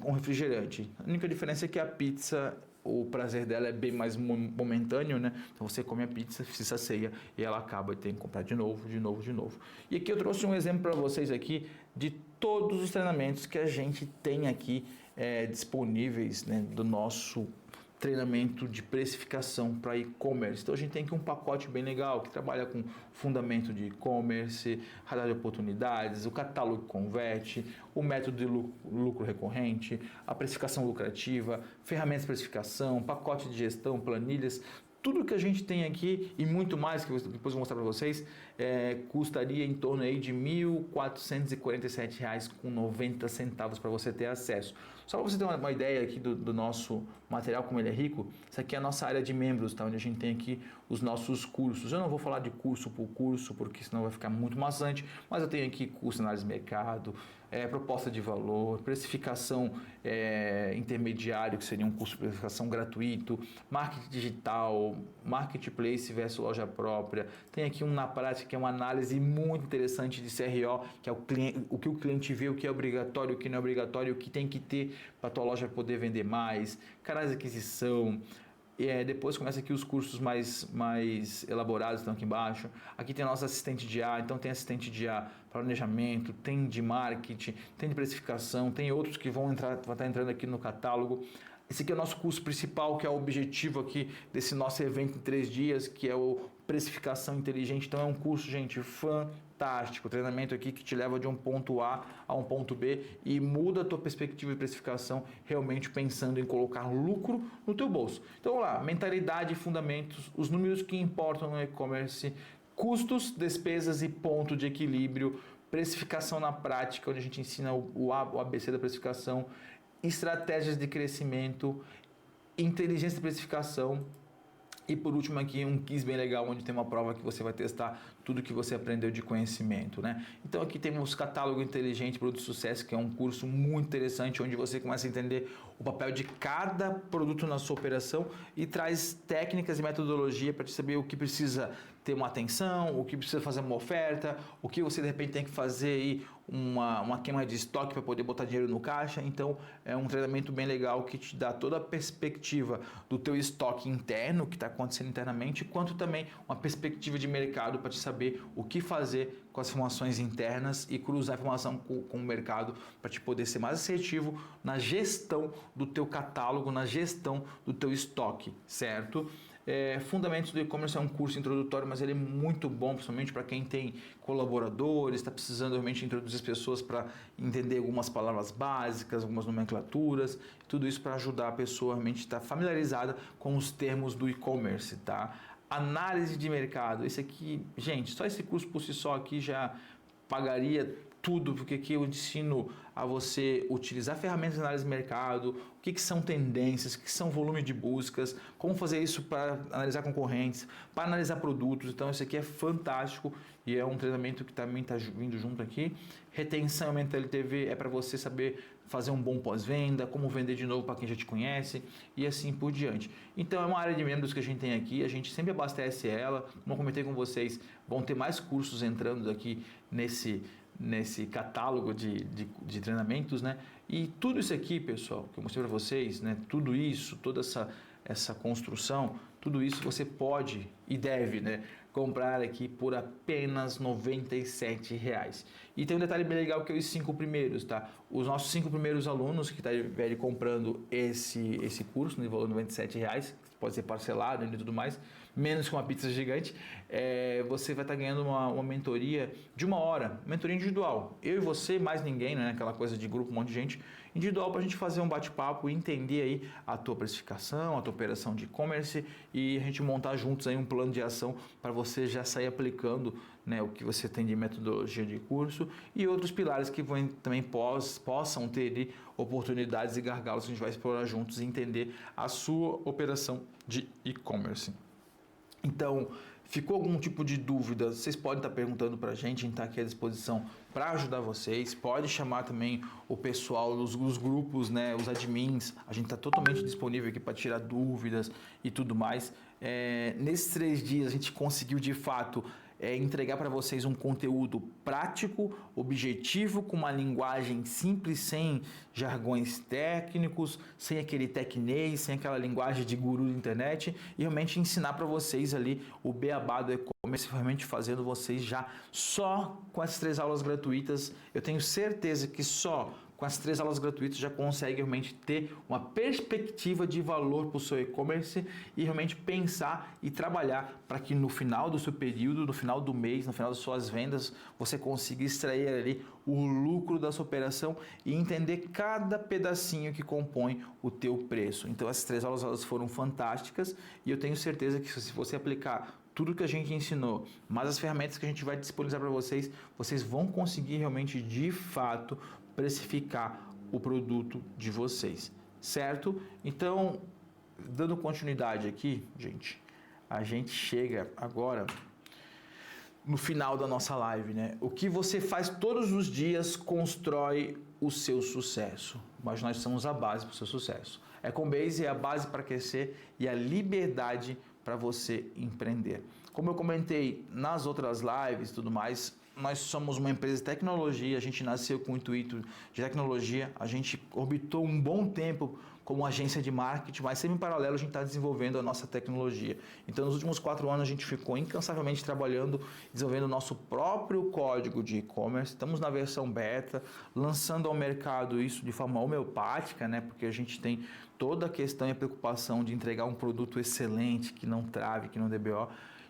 um refrigerante. A única diferença é que a pizza, o prazer dela é bem mais momentâneo, né? Então você come a pizza, se sacia e ela acaba e tem que comprar de novo, de novo, de novo. E aqui eu trouxe um exemplo para vocês aqui de todos os treinamentos que a gente tem aqui disponíveis, né, do nosso treinamento de precificação para e-commerce. Então a gente tem aqui um pacote bem legal que trabalha com fundamento de e-commerce, radar de oportunidades, o catálogo que converte, o método de lucro recorrente, a precificação lucrativa, ferramentas de precificação, pacote de gestão, planilhas. Tudo que a gente tem aqui e muito mais, que depois eu vou mostrar para vocês, custaria em torno aí de R$ 1.447,90 para você ter acesso. Só para você ter uma ideia aqui do nosso material, como ele é rico, isso aqui é a nossa área de membros, tá? Onde a gente tem aqui os nossos cursos. Eu não vou falar de curso por curso, porque senão vai ficar muito maçante, mas eu tenho aqui curso de análise de mercado, proposta de valor, precificação intermediário, que seria um curso de precificação gratuito, marketing digital, marketplace versus loja própria. Tem aqui um na prática, que é uma análise muito interessante de CRO, que é o que o cliente vê, o que é obrigatório, o que não é obrigatório, o que tem que ter para a tua loja poder vender mais, canais de aquisição. Depois começa aqui os cursos mais elaborados, estão aqui embaixo. Aqui tem a nossa assistente de A, então tem assistente de A para planejamento, tem de marketing, tem de precificação, tem outros que vão estar entrando aqui no catálogo. Esse aqui é o nosso curso principal, que é o objetivo aqui desse nosso evento em 3 dias, que é o Precificação Inteligente. Então é um curso, gente, fantástico. Treinamento aqui que te leva de um ponto A a um ponto B e muda a tua perspectiva de precificação, realmente pensando em colocar lucro no teu bolso. Então vamos lá, mentalidade e fundamentos, os números que importam no e-commerce, custos, despesas e ponto de equilíbrio, precificação na prática, onde a gente ensina o ABC da precificação, estratégias de crescimento, inteligência de precificação e por último aqui um quiz bem legal onde tem uma prova que você vai testar tudo que você aprendeu de conhecimento, né? Então aqui temos Catálogo Inteligente Produto de Sucesso, que é um curso muito interessante onde você começa a entender o papel de cada produto na sua operação e traz técnicas e metodologia para te saber o que precisa ter uma atenção, o que precisa fazer uma oferta, o que você de repente tem que fazer aí uma queima de estoque para poder botar dinheiro no caixa. Então é um treinamento bem legal que te dá toda a perspectiva do teu estoque interno, que está acontecendo internamente, quanto também uma perspectiva de mercado para te saber o que fazer com as informações internas e cruzar a informação com o mercado para te poder ser mais assertivo na gestão do teu catálogo, na gestão do teu estoque, certo? Fundamentos do E-Commerce é um curso introdutório, mas ele é muito bom, principalmente para quem tem colaboradores, está precisando realmente introduzir as pessoas para entender algumas palavras básicas, algumas nomenclaturas, tudo isso para ajudar a pessoa realmente a estar familiarizada com os termos do E-Commerce, tá? Análise de mercado, esse aqui, gente, só esse curso por si só aqui já pagaria tudo, porque aqui eu ensino a você utilizar ferramentas de análise de mercado, o que são tendências, o que são volume de buscas, como fazer isso para analisar concorrentes, para analisar produtos. Então, isso aqui é fantástico e é um treinamento que também está vindo junto aqui. Retenção e aumento LTV é para você saber fazer um bom pós-venda, como vender de novo para quem já te conhece e assim por diante. Então, é uma área de membros que a gente tem aqui, a gente sempre abastece ela. Como eu comentei com vocês, vão ter mais cursos entrando aqui nesse catálogo de treinamentos, né? E tudo isso aqui, pessoal, que eu mostrei para vocês, né? Tudo isso, toda essa construção, tudo isso você pode e deve, né, comprar aqui por apenas R$ 97,00. E tem um detalhe bem legal que é os 5 primeiros, tá? Os nossos 5 primeiros alunos que estiverem comprando esse curso no valor de R$ 97,00, pode ser parcelado e tudo mais, menos que uma pizza gigante, você vai estar ganhando uma mentoria de 1 hora, mentoria individual. Eu e você, mais ninguém, né? Aquela coisa de grupo, um monte de gente, individual para a gente fazer um bate-papo e entender aí a tua precificação, a tua operação de e-commerce e a gente montar juntos aí um plano de ação para você já sair aplicando, né, o que você tem de metodologia de curso e outros pilares que também possam ter ali oportunidades e gargalos que a gente vai explorar juntos e entender a sua operação de e-commerce. Então, ficou algum tipo de dúvida? Vocês podem estar perguntando para a gente está aqui à disposição para ajudar vocês. Pode chamar também o pessoal dos grupos, né, os admins. A gente está totalmente disponível aqui para tirar dúvidas e tudo mais. Nesses 3 dias a gente conseguiu de fato entregar para vocês um conteúdo prático, objetivo, com uma linguagem simples, sem jargões técnicos, sem aquele tecnês, sem aquela linguagem de guru da internet e realmente ensinar para vocês ali o beabá do e-commerce, realmente fazendo vocês já só com as 3 aulas gratuitas. Eu tenho certeza que só com as 3 aulas gratuitas já consegue realmente ter uma perspectiva de valor para o seu e-commerce e realmente pensar e trabalhar para que no final do seu período, no final do mês, no final das suas vendas, você consiga extrair ali o lucro da sua operação e entender cada pedacinho que compõe o teu preço. Então essas 3 aulas elas foram fantásticas e eu tenho certeza que se você aplicar tudo que a gente ensinou, mas as ferramentas que a gente vai disponibilizar para vocês, vocês vão conseguir realmente de fato precificar o produto de vocês, certo? Então, dando continuidade aqui, gente, a gente chega agora no final da nossa live, né? O que você faz todos os dias constrói o seu sucesso, mas nós somos a base para o seu sucesso. E-Commerce é a base para crescer e a liberdade para você empreender. Como eu comentei nas outras lives e tudo mais, nós somos uma empresa de tecnologia, a gente nasceu com o intuito de tecnologia, a gente orbitou um bom tempo como agência de marketing, mas sempre em paralelo a gente está desenvolvendo a nossa tecnologia. Então, nos últimos 4 anos a gente ficou incansavelmente trabalhando, desenvolvendo o nosso próprio código de e-commerce. Estamos na versão beta, lançando ao mercado isso de forma homeopática, né? Porque a gente tem toda a questão e a preocupação de entregar um produto excelente, que não trave, que não dê BO.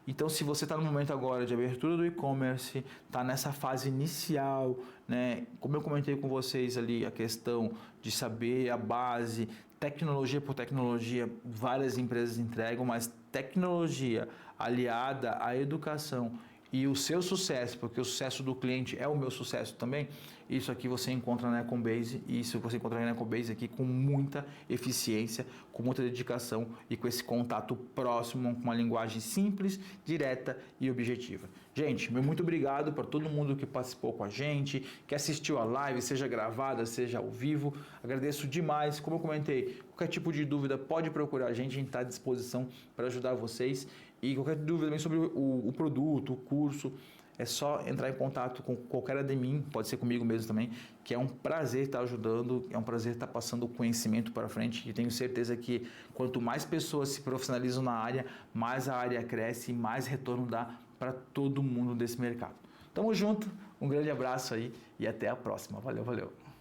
Então, se você está no momento agora de abertura do e-commerce, está nessa fase inicial, né? Como eu comentei com vocês ali, a questão de saber a base, tecnologia por tecnologia, várias empresas entregam, mas tecnologia aliada à educação e o seu sucesso, porque o sucesso do cliente é o meu sucesso também, isso aqui você encontra na E-Commerce e isso você encontra na E-Commerce aqui com muita eficiência, com muita dedicação e com esse contato próximo, com uma linguagem simples, direta e objetiva. Gente, muito obrigado para todo mundo que participou com a gente, que assistiu a live, seja gravada, seja ao vivo. Agradeço demais. Como eu comentei, qualquer tipo de dúvida pode procurar a gente está à disposição para ajudar vocês. E qualquer dúvida também sobre o produto, o curso, é só entrar em contato com qualquer admin, pode ser comigo mesmo também, que é um prazer estar ajudando, é um prazer estar passando o conhecimento para frente e tenho certeza que quanto mais pessoas se profissionalizam na área, mais a área cresce e mais retorno dá para todo mundo desse mercado. Tamo junto, um grande abraço aí e até a próxima. Valeu, valeu!